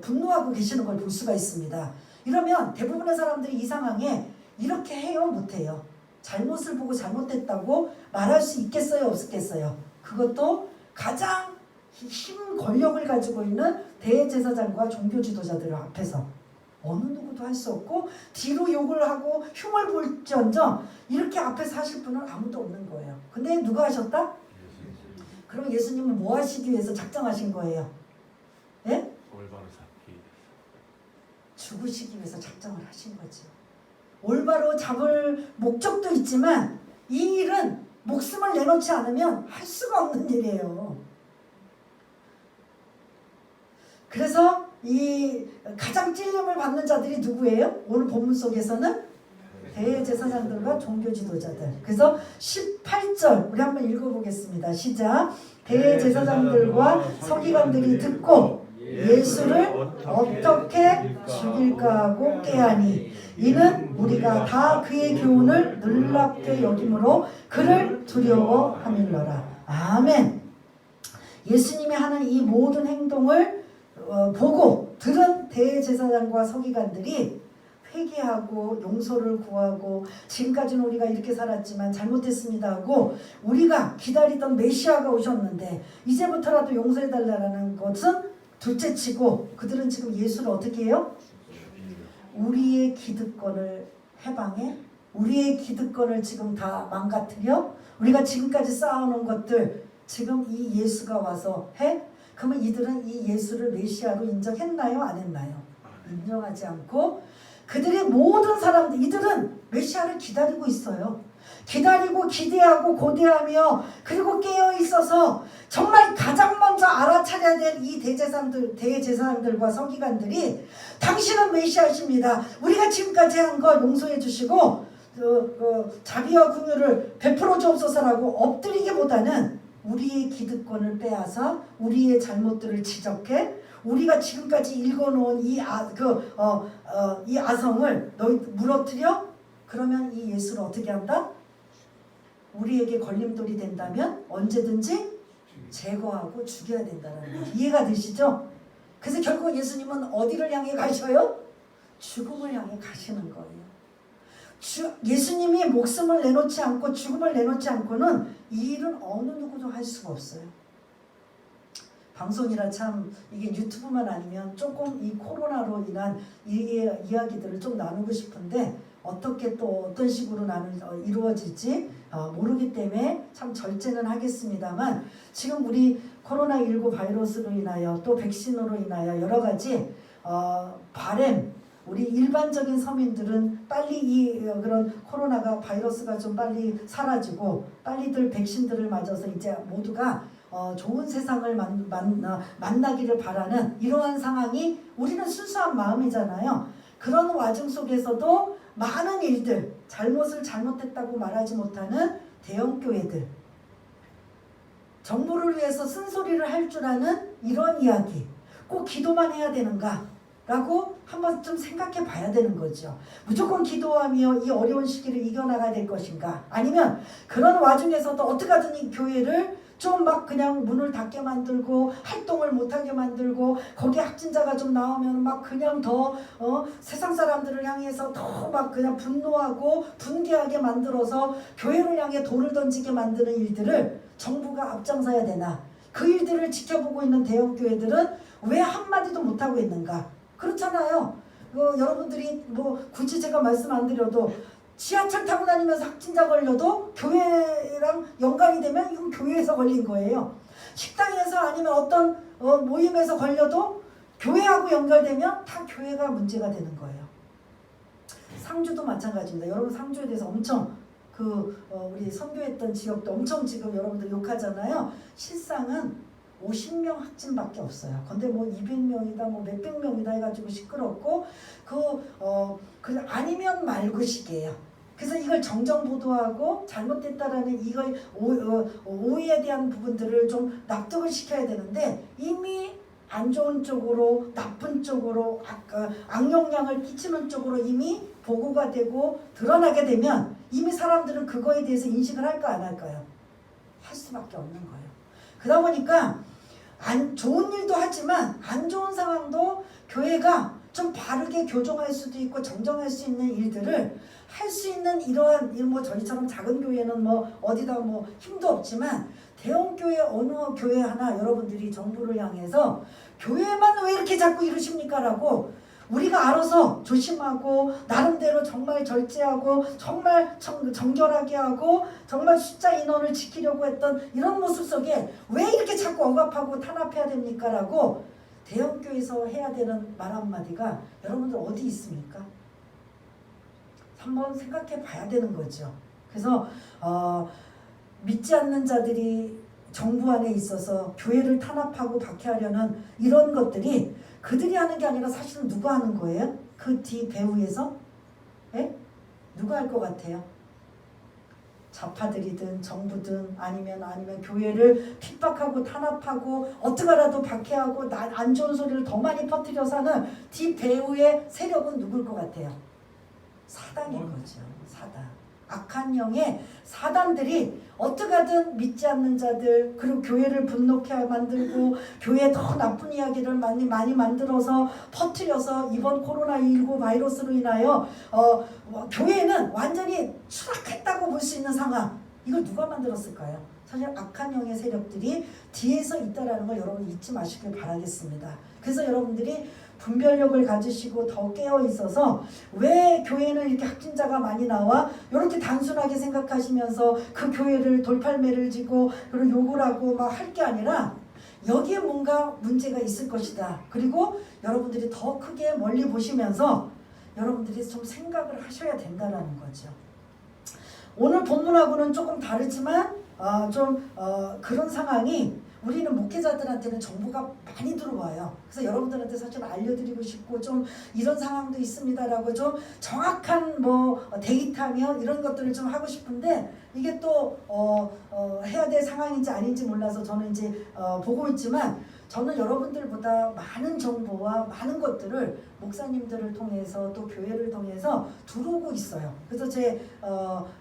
Speaker 1: 분노하고 계시는 걸 볼 수가 있습니다. 이러면 대부분의 사람들이 이 상황에 이렇게 해요? 못해요? 잘못을 보고 잘못했다고 말할 수 있겠어요? 없겠어요? 그것도 가장 힘 권력을 가지고 있는 대제사장과 종교 지도자들 앞에서 어느 누구도 할 수 없고 뒤로 욕을 하고 흉을 볼지언정 이렇게 앞에서 하실 분은 아무도 없는 거예요. 근데 누가 하셨다? 그럼 예수님은 뭐 하시기 위해서 작정하신 거예요? 예? 죽으시기 위해서 작정을 하신 거죠. 올바로 잡을 목적도 있지만 이 일은 목숨을 내놓지 않으면 할 수가 없는 일이에요. 그래서 이 가장 찔림을 받는 자들이 누구예요? 오늘 본문 속에서는 대제사장들과 종교 지도자들. 그래서 18절 우리 한번 읽어보겠습니다. 시작. 대제사장들과 서기관들이 듣고 예수를 어떻게 죽일까 하고 꾀하니 이는 우리가 다 그의 교훈을 놀랍게 여김으로 그를 두려워함일러라. 아멘. 예수님이 하는 이 모든 행동을 보고 들은 대제사장과 서기관들이 회개하고 용서를 구하고 지금까지는 우리가 이렇게 살았지만 잘못했습니다 하고 우리가 기다리던 메시아가 오셨는데 이제부터라도 용서해달라는 것은 둘째치고 그들은 지금 예수를 어떻게 해요? 우리의 기득권을 해방해? 우리의 기득권을 지금 다 망가뜨려? 우리가 지금까지 쌓아놓은 것들 지금 이 예수가 와서 해? 그러면 이들은 이 예수를 메시아로 인정했나요? 안 했나요? 인정하지 않고 그들의 모든 사람들 이들은 메시아를 기다리고 있어요. 기다리고 기대하고 고대하며 그리고 깨어 있어서 정말 가장 먼저 알아차려야 될 이 대제사장들과 서기관들이 당신은 메시아십니다. 우리가 지금까지 한 거 용서해 주시고 자비와 긍휼을 베풀어 주옵소서라고 엎드리기보다는 우리의 기득권을 빼앗아 우리의 잘못들을 지적해 우리가 지금까지 읽어놓은 이 아성을 너희 무너뜨려? 그러면 이 예수를 어떻게 한다? 우리에게 걸림돌이 된다면 언제든지 제거하고 죽여야 된다는 거예요. 이해가 되시죠? 그래서 결국 예수님은 어디를 향해 가셔요? 죽음을 향해 가시는 거예요. 예수님이 목숨을 내놓지 않고 죽음을 내놓지 않고는 이 일은 어느 누구도 할 수가 없어요. 방송이라 참 이게 유튜브만 아니면 조금 이 코로나로 인한 이야기들을 좀 나누고 싶은데 어떻게 또 어떤 식으로 이루어질지 모르기 때문에 참 절제는 하겠습니다만 지금 우리 코로나19 바이러스로 인하여 또 백신으로 인하여 여러 가지 바램 우리 일반적인 서민들은 빨리 그런 코로나가 바이러스가 좀 빨리 사라지고 빨리들 백신들을 맞아서 이제 모두가 좋은 세상을 만나기를 바라는 이러한 상황이 우리는 순수한 마음이잖아요. 그런 와중 속에서도 많은 일들, 잘못했다고 말하지 못하는 대형교회들, 정부를 위해서 쓴소리를 할 줄 아는 이런 이야기, 꼭 기도만 해야 되는가? 라고 한번 좀 생각해 봐야 되는 거죠. 무조건 기도하며 이 어려운 시기를 이겨나가야 될 것인가? 아니면 그런 와중에서도 어떻게 하든 이 교회를 좀 막 그냥 문을 닫게 만들고 활동을 못하게 만들고 거기에 확진자가 좀 나오면 막 그냥 더 세상 사람들을 향해서 더 막 그냥 분노하고 분개하게 만들어서 교회를 향해 돌을 던지게 만드는 일들을 정부가 앞장서야 되나? 그 일들을 지켜보고 있는 대형교회들은 왜 한마디도 못하고 있는가? 그렇잖아요. 여러분들이 굳이 제가 말씀 안 드려도 지하철 타고 다니면서 확진자 걸려도 교회랑 연관이 되면 이건 교회에서 걸린 거예요. 식당에서 아니면 어떤 모임에서 걸려도 교회하고 연결되면 다 교회가 문제가 되는 거예요. 상주도 마찬가지입니다. 여러분 상주에 대해서 엄청 우리 선교했던 지역도 엄청 지금 여러분들 욕하잖아요. 실상은 50명 확진밖에 없어요. 근데 200명이다 몇백 명이다 해가지고 시끄럽고 아니면 말고식이에요. 그래서 이걸 정정 보도하고 잘못됐다라는 이걸 오해에 대한 부분들을 좀 납득을 시켜야 되는데 이미 안 좋은 쪽으로 나쁜 쪽으로 악영향을 끼치는 쪽으로 이미 보고가 되고 드러나게 되면 이미 사람들은 그거에 대해서 인식을 할까 안 할까요? 할 수밖에 없는 거예요. 그러다 보니까 좋은 일도 하지만 안 좋은 상황도 교회가 좀 바르게 교정할 수도 있고 정정할 수 있는 일들을 할 수 있는 이러한 저희처럼 작은 교회는 어디다 힘도 없지만 대형 교회 어느 교회 하나 여러분들이 정부를 향해서 교회만 왜 이렇게 자꾸 이러십니까? 라고 우리가 알아서 조심하고 나름대로 정말 절제하고 정말 정결하게 하고 정말 숫자 인원을 지키려고 했던 이런 모습 속에 왜 이렇게 자꾸 억압하고 탄압해야 됩니까? 라고 대형교회에서 해야 되는 말 한마디가 여러분들 어디 있습니까? 한번 생각해 봐야 되는 거죠. 그래서 믿지 않는 자들이 정부 안에 있어서 교회를 탄압하고 박해하려는 이런 것들이 그들이 하는 게 아니라 사실은 누가 하는 거예요? 그 뒤 배후에서? 예? 누가 할 것 같아요? 좌파들이든 정부든 아니면 교회를 핍박하고 탄압하고 어떻게라도 박해하고 안 좋은 소리를 더 많이 퍼뜨려서 하는 뒤 배후의 세력은 누굴 것 같아요? 사단인 거죠. 사단. 악한 영의 사단들이 어떻게든 믿지 않는 자들 그리고 교회를 분노케 만들고 교회에 더 나쁜 이야기를 많이 만들어서 퍼뜨려서 이번 코로나19 바이러스로 인하여 교회는 완전히 추락했다고 볼 수 있는 상황. 이걸 누가 만들었을까요? 사실 악한 영의 세력들이 뒤에서 있다는 걸 여러분 잊지 마시길 바라겠습니다. 그래서 여러분들이 분별력을 가지시고 더 깨어 있어서 왜 교회는 이렇게 확진자가 많이 나와? 이렇게 단순하게 생각하시면서 그 교회를 돌팔매를 지고 그리고 욕을 하고 막 할 게 아니라 여기에 뭔가 문제가 있을 것이다. 그리고 여러분들이 더 크게 멀리 보시면서 여러분들이 좀 생각을 하셔야 된다는 거죠. 오늘 본문하고는 조금 다르지만 그런 상황이 우리는 목회자들한테는 정보가 많이 들어와요. 그래서 여러분들한테 사실 알려드리고 싶고 좀 이런 상황도 있습니다라고 좀 정확한 데이터며 이런 것들을 좀 하고 싶은데 이게 또 해야 될 상황인지 아닌지 몰라서 저는 이제 보고 있지만 저는 여러분들보다 많은 정보와 많은 것들을 목사님들을 통해서 또 교회를 통해서 들어오고 있어요. 그래서 제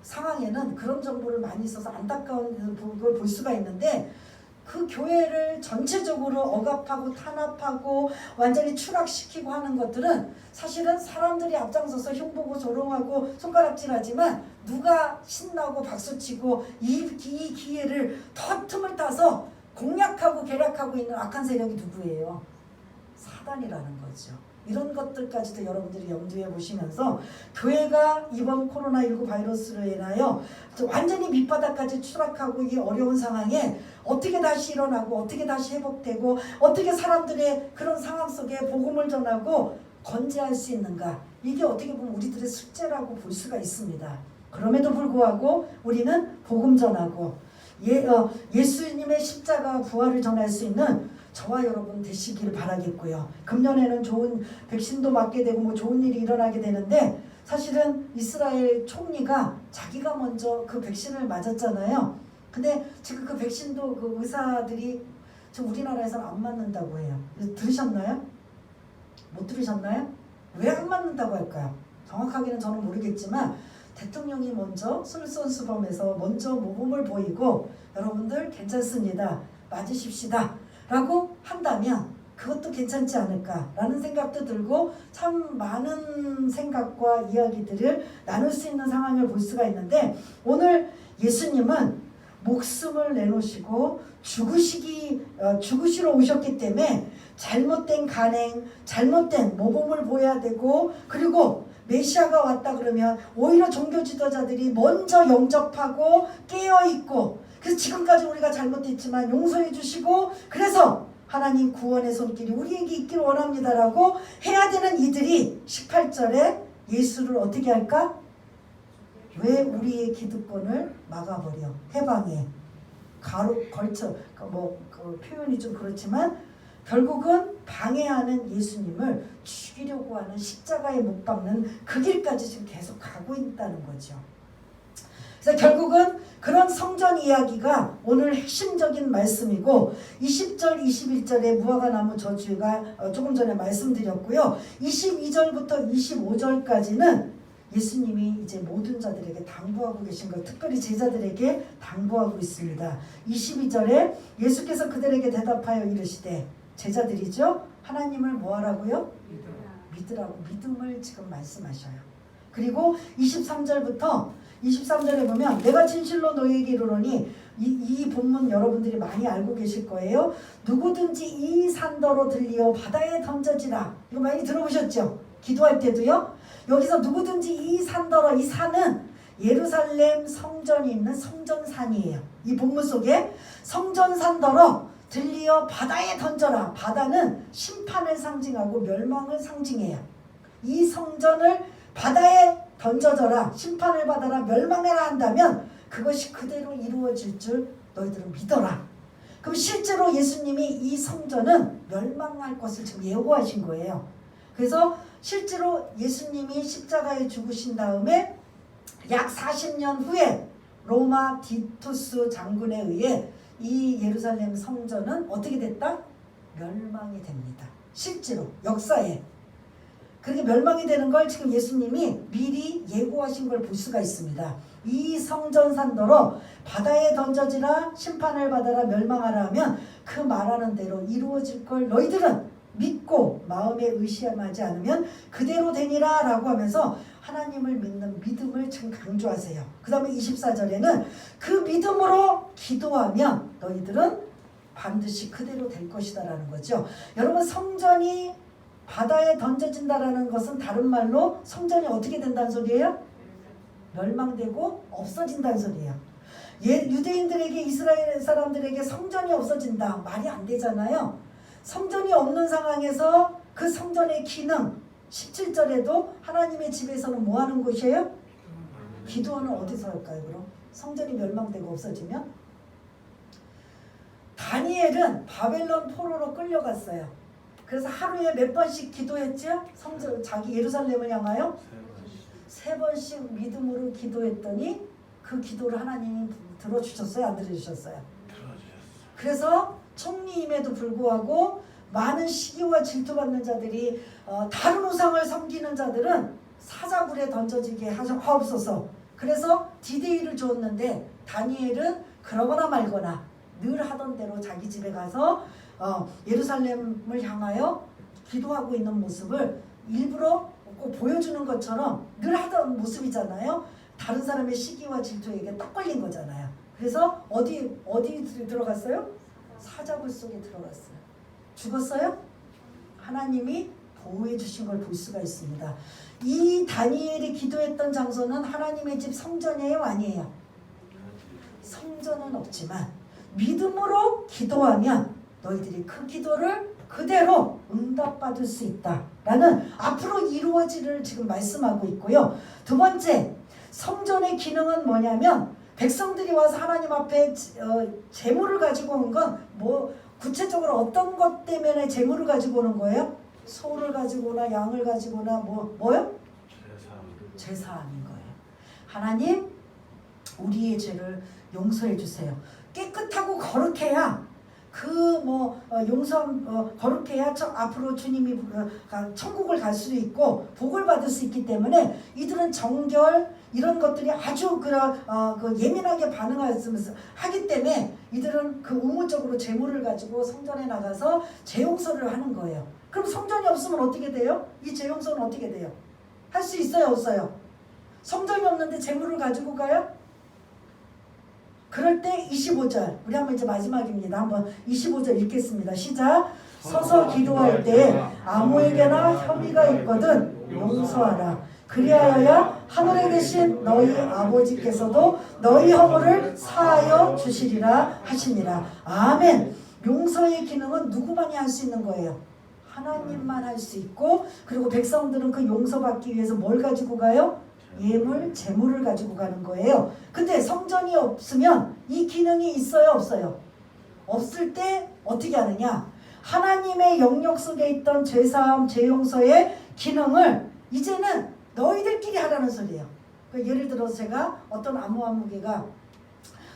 Speaker 1: 상황에는 그런 정보를 많이 있어서 안타까운 걸 볼 수가 있는데 그 교회를 전체적으로 억압하고 탄압하고 완전히 추락시키고 하는 것들은 사실은 사람들이 앞장서서 흉보고 조롱하고 손가락질하지만 누가 신나고 박수치고 이 기회를 더 틈을 타서 공략하고 계략하고 있는 악한 세력이 누구예요? 사단이라는 거죠. 이런 것들까지도 여러분들이 염두에 보시면서 교회가 이번 코로나19 바이러스로 인하여 완전히 밑바닥까지 추락하고 이 어려운 상황에 어떻게 다시 일어나고 어떻게 다시 회복되고 어떻게 사람들의 그런 상황 속에 복음을 전하고 건재할 수 있는가, 이게 어떻게 보면 우리들의 숙제라고 볼 수가 있습니다. 그럼에도 불구하고 우리는 복음 전하고 예수님의 십자가 부활을 전할 수 있는 저와 여러분 되시기를 바라겠고요. 금년에는 좋은 백신도 맞게 되고 좋은 일이 일어나게 되는데 사실은 이스라엘 총리가 자기가 먼저 그 백신을 맞았잖아요. 근데 지금 그 백신도 그 의사들이 지금 우리나라에서는 안 맞는다고 해요. 들으셨나요? 못 들으셨나요? 왜 안 맞는다고 할까요? 정확하게는 저는 모르겠지만 대통령이 먼저 솔선수범해서 먼저 모범을 보이고 여러분들 괜찮습니다, 맞으십시다 라고 한다면 그것도 괜찮지 않을까라는 생각도 들고 참 많은 생각과 이야기들을 나눌 수 있는 상황을 볼 수가 있는데, 오늘 예수님은 목숨을 내놓으시고 죽으시러 오셨기 때문에 잘못된 간행, 잘못된 모범을 보여야 되고, 그리고 메시아가 왔다 그러면 오히려 종교 지도자들이 먼저 영접하고 깨어있고, 그래서 지금까지 우리가 잘못했지만 용서해 주시고 그래서 하나님 구원의 손길이 우리에게 있기를 원합니다라고 해야 되는 이들이 18절에 예수를 어떻게 할까? 왜 우리의 기득권을 막아버려? 해방해. 걸쳐. 그 표현이 좀 그렇지만 결국은 방해하는 예수님을 죽이려고 하는 십자가에 못 박는 그 길까지 지금 계속 가고 있다는 거죠. 그래서 결국은 그런 성전 이야기가 오늘 핵심적인 말씀이고, 20절 21절에 무화과나무 저주가 조금 전에 말씀드렸고요. 22절부터 25절까지는 예수님이 이제 모든 자들에게 당부하고 계신 것, 특별히 제자들에게 당부하고 있습니다. 22절에 예수께서 그들에게 대답하여 이르시되, 제자들이죠, 하나님을 뭐하라고요? 믿으라고, 믿음을 지금 말씀하셔요. 그리고 23절에 보면 내가 진실로 너희에게 이르노니, 이 본문 여러분들이 많이 알고 계실 거예요. 누구든지 이 산더러 들리어 바다에 던져지라. 이거 많이 들어보셨죠? 기도할 때도요. 여기서 누구든지 이 산더러, 이 산은 예루살렘 성전이 있는 성전산이에요. 이 본문 속에 성전산더러 들리어 바다에 던져라. 바다는 심판을 상징하고 멸망을 상징해요. 이 성전을 바다에 던져져라, 심판을 받아라, 멸망해라 한다면 그것이 그대로 이루어질 줄 너희들은 믿어라. 그럼 실제로 예수님이 이 성전은 멸망할 것을 지금 예고하신 거예요. 그래서 실제로 예수님이 십자가에 죽으신 다음에 약 40년 후에 로마 디투스 장군에 의해 이 예루살렘 성전은 어떻게 됐다? 멸망이 됩니다. 실제로 역사에. 그렇게 멸망이 되는 걸 지금 예수님이 미리 예고하신 걸 볼 수가 있습니다. 이 성전산더러 바다에 던져지라, 심판을 받아라, 멸망하라 하면 그 말하는 대로 이루어질 걸 너희들은 믿고 마음에 의심하지 않으면 그대로 되니라 라고 하면서 하나님을 믿는 믿음을 참 강조하세요. 그 다음에 24절에는 그 믿음으로 기도하면 너희들은 반드시 그대로 될 것이다 라는 거죠. 여러분, 성전이 바다에 던져진다라는 것은 다른 말로 성전이 어떻게 된다는 소리예요? 멸망되고 없어진다는 소리예요. 유대인들에게, 이스라엘 사람들에게 성전이 없어진다, 말이 안 되잖아요. 성전이 없는 상황에서 그 성전의 기능, 17절에도 하나님의 집에서는 뭐 하는 곳이에요? 기도는 어디서 할까요? 그럼 성전이 멸망되고 없어지면 다니엘은 바벨론 포로로 끌려갔어요. 그래서 하루에 몇 번씩 기도했죠? 성전 자기 예루살렘을 향하여 세 번씩 믿음으로 기도했더니 그 기도를 하나님이 들어주셨어요? 안 들어주셨어요? 그래서 총리임에도 불구하고 많은 시기와 질투받는 자들이 다른 우상을 섬기는 자들은 사자굴에 던져지게 하옵소서. 그래서 디데이를 주었는데 다니엘은 그러거나 말거나 늘 하던 대로 자기 집에 가서 예루살렘을 향하여 기도하고 있는 모습을 일부러 꼭 보여주는 것처럼 늘 하던 모습이잖아요. 다른 사람의 시기와 질투에게 딱 걸린 거잖아요. 그래서 어디 들어갔어요? 사자굴 속에 들어갔어요. 죽었어요? 하나님이 보호해 주신 걸 볼 수가 있습니다. 이 다니엘이 기도했던 장소는 하나님의 집 성전이에요? 아니에요? 성전은 없지만 믿음으로 기도하면 너희들이 그 기도를 그대로 응답받을 수 있다라는 앞으로 이루어지를 지금 말씀하고 있고요. 두 번째, 성전의 기능은 뭐냐면 백성들이 와서 하나님 앞에 재물을 가지고 온 건 뭐 구체적으로 어떤 것 때문에 재물을 가지고 오는 거예요? 소를 가지고 오나 양을 가지고 오나 뭐요? 제사함인 거예요. 하나님 우리의 죄를 용서해 주세요. 깨끗하고 거룩해야 거룩해야 앞으로 주님이 천국을 갈 수 있고 복을 받을 수 있기 때문에 이들은 정결 이런 것들이 아주 예민하게 하기 때문에 이들은 그 의무적으로 재물을 가지고 성전에 나가서 재용서를 하는 거예요. 그럼 성전이 없으면 어떻게 돼요? 이 재용서는 어떻게 돼요? 할 수 있어요, 없어요? 성전이 없는데 재물을 가지고 가요? 그럴 때 25절 우리 한번 이제 마지막입니다. 한번 25절 읽겠습니다. 시작. 서서 기도할 때 아무에게나 혐의가 있거든 용서하라. 그리하여야 하늘에 계신 너희 아버지께서도 너희 허물을 사하여 주시리라 하시니라. 아멘. 용서의 기능은 누구만이 할 수 있는 거예요? 하나님만 할 수 있고, 그리고 백성들은 그 용서받기 위해서 뭘 가지고 가요? 예물, 재물을 가지고 가는 거예요. 근데 성전이 없으면 이 기능이 있어요, 없어요? 없을 때 어떻게 하느냐? 하나님의 영역 속에 있던 죄사함, 죄용서의 기능을 이제는 너희들끼리 하라는 소리예요. 예를 들어서 제가 어떤 암호암무개가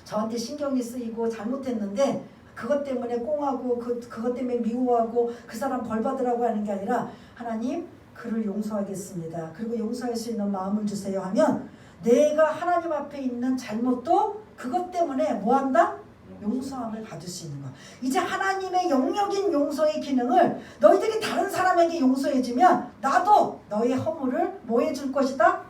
Speaker 1: 저한테 신경이 쓰이고 잘못했는데 그것 때문에 꽁하고 그것 때문에 미워하고 그 사람 벌 받으라고 하는 게 아니라 하나님 그를 용서하겠습니다. 그리고 용서할 수 있는 마음을 주세요 하면 내가 하나님 앞에 있는 잘못도 그것 때문에 뭐한다? 용서함을 받을 수 있는 거야. 이제 하나님의 영역인 용서의 기능을 너희들이 다른 사람에게 용서해주면 나도 너의 허물을 뭐 해줄 것이다?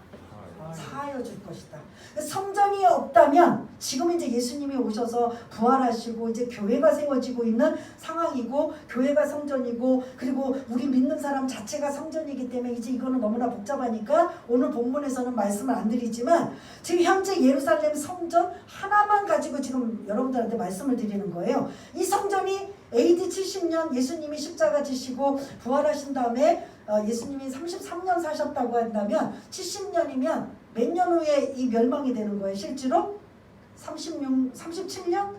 Speaker 1: 사하여 줄 것이다. 성전이 없다면 지금 이제 예수님이 오셔서 부활하시고 이제 교회가 세워지고 있는 상황이고 교회가 성전이고 그리고 우리 믿는 사람 자체가 성전이기 때문에 이제 이거는 너무나 복잡하니까 오늘 본문에서는 말씀을 안 드리지만 지금 현재 예루살렘 성전 하나만 가지고 지금 여러분들한테 말씀을 드리는 거예요. 이 성전이 AD 70년 예수님이 십자가 지시고 부활하신 다음에 예수님이 33년 사셨다고 한다면 70년이면 몇 년 후에 이 멸망이 되는 거예요. 실제로 37년?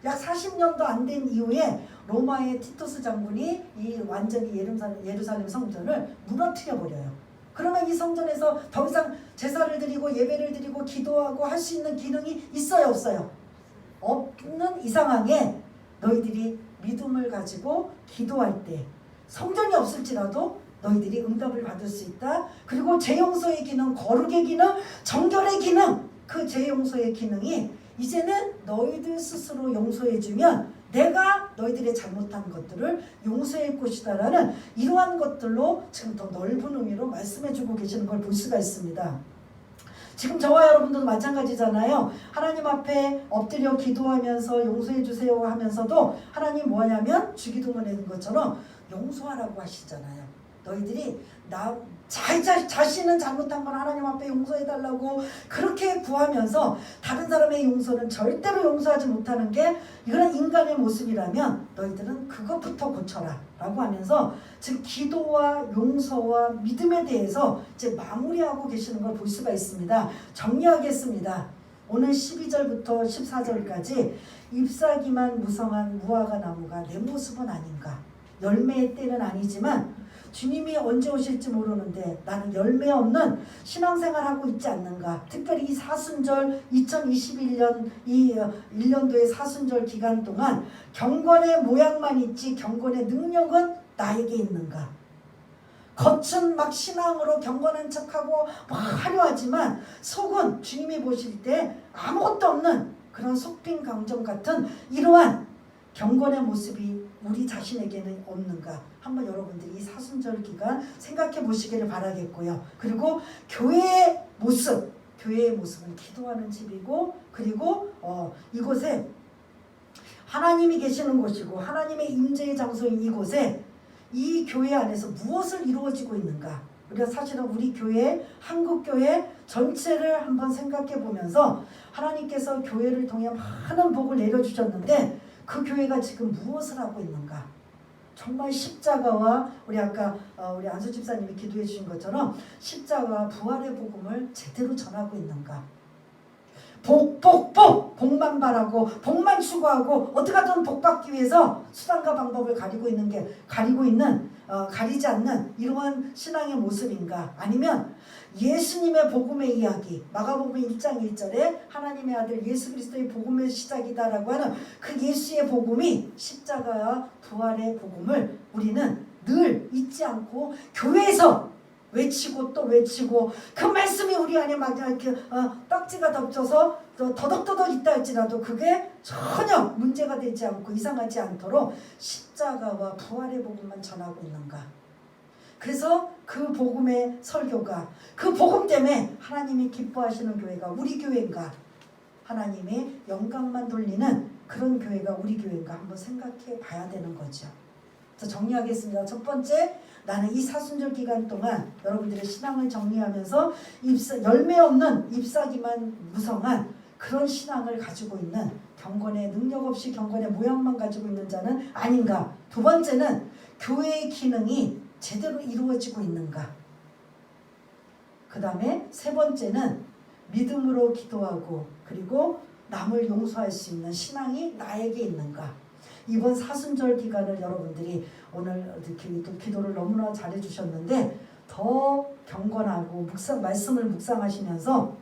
Speaker 1: 약 40년도 안 된 이후에 로마의 티토스 장군이 이 완전히 예루살렘 성전을 무너뜨려 버려요. 그러면 이 성전에서 더 이상 제사를 드리고 예배를 드리고 기도하고 할 수 있는 기능이 있어요, 없어요? 없는 이 상황에 너희들이 믿음을 가지고 기도할 때 성전이 없을지라도 너희들이 응답을 받을 수 있다. 그리고 재용서의 기능, 거룩의 기능, 정결의 기능, 그 재용서의 기능이 이제는 너희들 스스로 용서해주면 내가 너희들의 잘못한 것들을 용서할 것이다라는 이러한 것들로 지금 더 넓은 의미로 말씀해주고 계시는 걸 볼 수가 있습니다. 지금 저와 여러분도 마찬가지잖아요. 하나님 앞에 엎드려 기도하면서 용서해 주세요 하면서도 하나님 뭐냐면 주기도문에 있는 것처럼 용서하라고 하시잖아요. 너희들이 자신은 잘못한 건 하나님 앞에 용서해달라고 그렇게 구하면서 다른 사람의 용서는 절대로 용서하지 못하는 게 이런 인간의 모습이라면 너희들은 그것부터 고쳐라 라고 하면서 지금 기도와 용서와 믿음에 대해서 이제 마무리하고 계시는 걸 볼 수가 있습니다. 정리하겠습니다. 오늘 12절부터 14절까지 잎사귀만 무성한 무화과 나무가 내 모습은 아닌가. 열매의 때는 아니지만 주님이 언제 오실지 모르는데 나는 열매 없는 신앙생활하고 있지 않는가. 특별히 이 사순절 2021년 이 1년도의 사순절 기간 동안 경건의 모양만 있지 경건의 능력은 나에게 있는가. 겉은 막 신앙으로 경건한 척하고 막 화려하지만 속은 주님이 보실 때 아무것도 없는 그런 속빈 강정 같은 이러한 경건의 모습이 우리 자신에게는 없는가. 한번 여러분들이 이 사순절 기간 생각해 보시기를 바라겠고요. 그리고 교회의 모습은 기도하는 집이고, 그리고 이곳에 하나님이 계시는 곳이고 하나님의 임재의 장소인 이곳에 이 교회 안에서 무엇을 이루어지고 있는가. 우리가 사실은 우리 교회, 한국교회 전체를 한번 생각해 보면서 하나님께서 교회를 통해 많은 복을 내려주셨는데 그 교회가 지금 무엇을 하고 있는가. 정말 십자가와 우리 아까 우리 안수 집사님이 기도해 주신 것처럼 십자가와 부활의 복음을 제대로 전하고 있는가. 복만 바라고 복만 추구하고 어떻게 하든 복 받기 위해서 수단과 방법을 가리지 않는 이러한 신앙의 모습인가. 아니면 예수님의 복음의 이야기, 마가복음 1장 1절에 하나님의 아들 예수 그리스도의 복음의 시작이다라고 하는 그 예수의 복음이 십자가와 부활의 복음을 우리는 늘 잊지 않고 교회에서 외치고 또 외치고, 그 말씀이 우리 안에 막 이렇게 딱지가 덮쳐서 더덕더덕 있다 할지라도 그게 전혀 문제가 되지 않고 이상하지 않도록 십자가와 부활의 복음만 전하고 있는가. 그래서 그 복음의 설교가, 그 복음 때문에 하나님이 기뻐하시는 교회가 우리 교회인가, 하나님의 영광만 돌리는 그런 교회가 우리 교회인가 한번 생각해 봐야 되는 거죠. 그래서 정리하겠습니다. 첫 번째, 나는 이 사순절 기간 동안 여러분들의 신앙을 정리하면서 열매 없는 잎사귀만 무성한 그런 신앙을 가지고 있는, 경건의 능력 없이 경건의 모양만 가지고 있는 자는 아닌가. 두 번째는 교회의 기능이 제대로 이루어지고 있는가. 그 다음에 세 번째는 믿음으로 기도하고 그리고 남을 용서할 수 있는 신앙이 나에게 있는가. 이번 사순절 기간을 여러분들이 오늘 기도를 너무나 잘해 주셨는데 더 경건하고 말씀을 묵상하시면서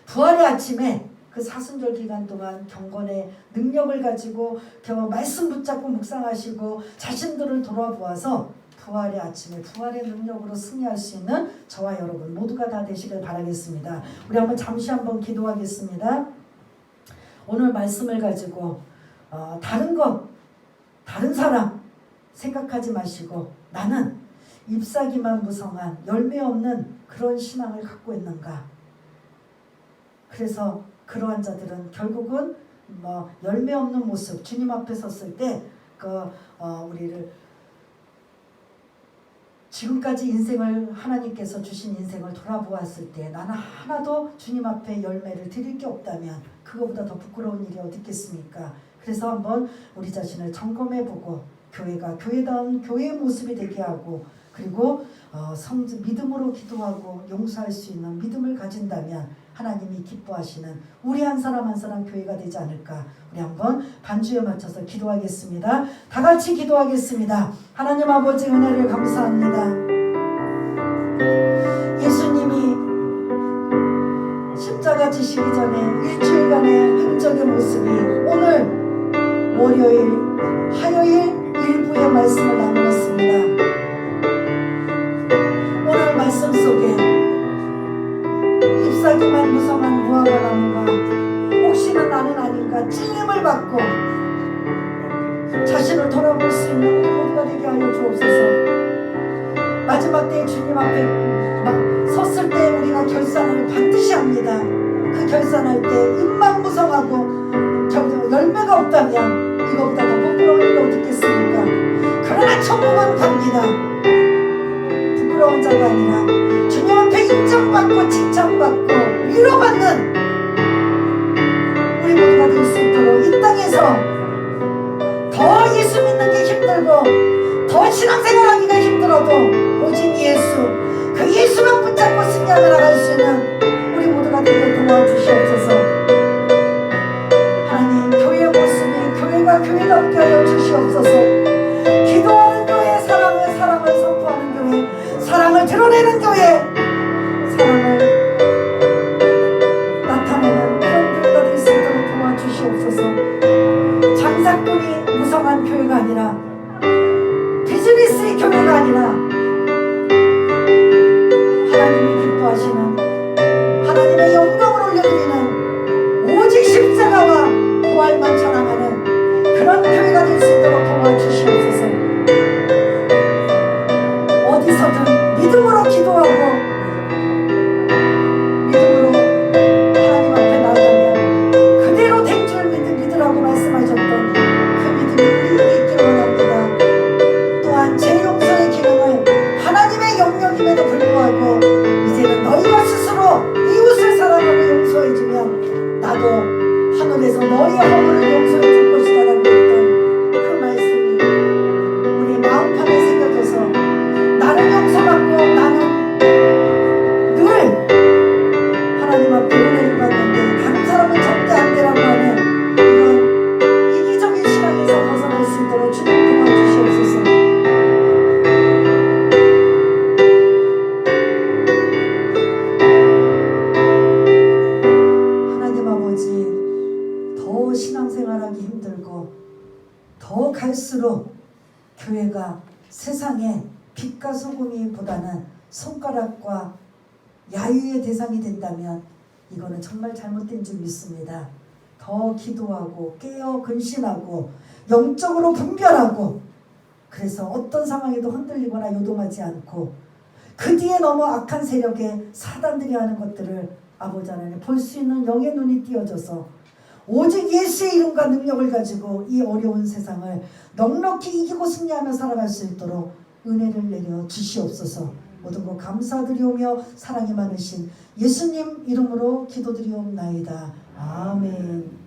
Speaker 1: 부활의 아침에 그 사순절 기간 동안 경건의 능력을 가지고 말씀 붙잡고 묵상하시고 자신들을 돌아보아서 부활의 아침에 부활의 능력으로 승리할 수 있는 저와 여러분 모두가 다 되시길 바라겠습니다. 우리 한번 잠시 한번 기도하겠습니다. 오늘 말씀을 가지고 다른 사람 생각하지 마시고 나는 잎사귀만 무성한 열매 없는 그런 신앙을 갖고 있는가. 그래서 그러한 자들은 결국은 열매 없는 모습, 주님 앞에 섰을 때 우리를 지금까지 인생을 하나님께서 주신 인생을 돌아보았을 때 나는 하나도 주님 앞에 열매를 드릴 게 없다면 그거보다 더 부끄러운 일이 어디 있겠습니까? 그래서 한번 우리 자신을 점검해보고 교회가 교회다운 교회의 모습이 되게 하고, 그리고 믿음으로 기도하고 용서할 수 있는 믿음을 가진다면 하나님이 기뻐하시는 우리 한 사람 한 사람 교회가 되지 않을까. 우리 한번 반주에 맞춰서 기도하겠습니다. 다 같이 기도하겠습니다. 하나님 아버지 은혜를 감사합니다. 예수님이 십자가 지시기 전에 일주일간의 행적의 모습이 오늘 월요일, 화요일 일부의 말씀을 나누었습니다. 오늘 말씀 속에 잎사귀만 무성한 무화과 나무가 혹시나 나는 아닌가 찔림을 받고 자신을 돌아볼 수 있는 우리 모두가 되게 하여 주옵소서. 마지막 때에 주님 앞에 섰을 때 우리가 결산을 반드시 합니다. 그 결산할 때 잎만 무성하고 열매가 없다면 이것보다 더 부끄러운 일이 어떻겠습니까? 그러나 천국은 갑니다. 부끄러워 안타까운 자가 아니라 주님 앞에 인정받고 칭찬받고 위로받는 우리 모두가 될 수 있도록 이 땅에서 더 예수 믿는 게 힘들고 더 신앙생활하기가 힘들어도 오직 예수, 그 예수만 붙잡고 승리하며 나갈 수 있는 우리 모두가 되게 도와주시옵소서. 하나님, 교회 모습이 교회가 교회답게 하여 주시옵소서. 기도하는 교회, 사랑을 선포하는 교회, 사랑을 드러내는 교회, 사랑을 나타내는 그런 교회가 될 수 있도록 도와주시옵소서. 장사꾼이 무성한 교회가 아니라, 비즈니스의 교회가 아니라 하나님이 기뻐하시는, 하나님의 영광을 올려드리는 오직 십자가와 부활만 자랑하는 그런 교회가 될 수 있도록 도와주시옵소서. 어디서든 믿음으로 기도하고 믿음으로 하나님 앞에 나아가면 그대로 된 줄 믿으라고 말씀하셨던 그 믿음이 우리에게 있기를 원합니다. 또한 제 용서의 기능을 하나님의 영역임에도 불구하고 이제는 너희가 스스로 이웃을 사랑하고 용서해주면 나도 하늘에서 너희의 허물을 용서해줄 것이다 라고 했던 그 말씀이 우리 마음판에 새겨져서 나는 용서받고 나는 늘 하나님 앞에 은혜를 받는데 다른 사람은 절대 안 되라고 하는 이런 이기적인 신앙에서 벗어날 수 있도록 주님 도와주시옵소서. 하나님 아버지, 더 신앙생활하기 힘들고 더 갈수록 교회가 세상에 빛과 소금이보다는 손가락과 야유의 대상이 된다면 이거는 정말 잘못된 줄 믿습니다. 더 기도하고 깨어 근신하고 영적으로 분별하고, 그래서 어떤 상황에도 흔들리거나 요동하지 않고 그 뒤에 너무 악한 세력의 사단들이 하는 것들을 아버지 하나님 볼 수 있는 영의 눈이 띄어져서 오직 예수의 이름과 능력을 가지고 이 어려운 세상을 넉넉히 이기고 승리하며 살아갈 수 있도록 은혜를 내려 주시옵소서. 모든 것 감사드리오며 사랑이 많으신 예수님 이름으로 기도드리옵나이다. 아멘.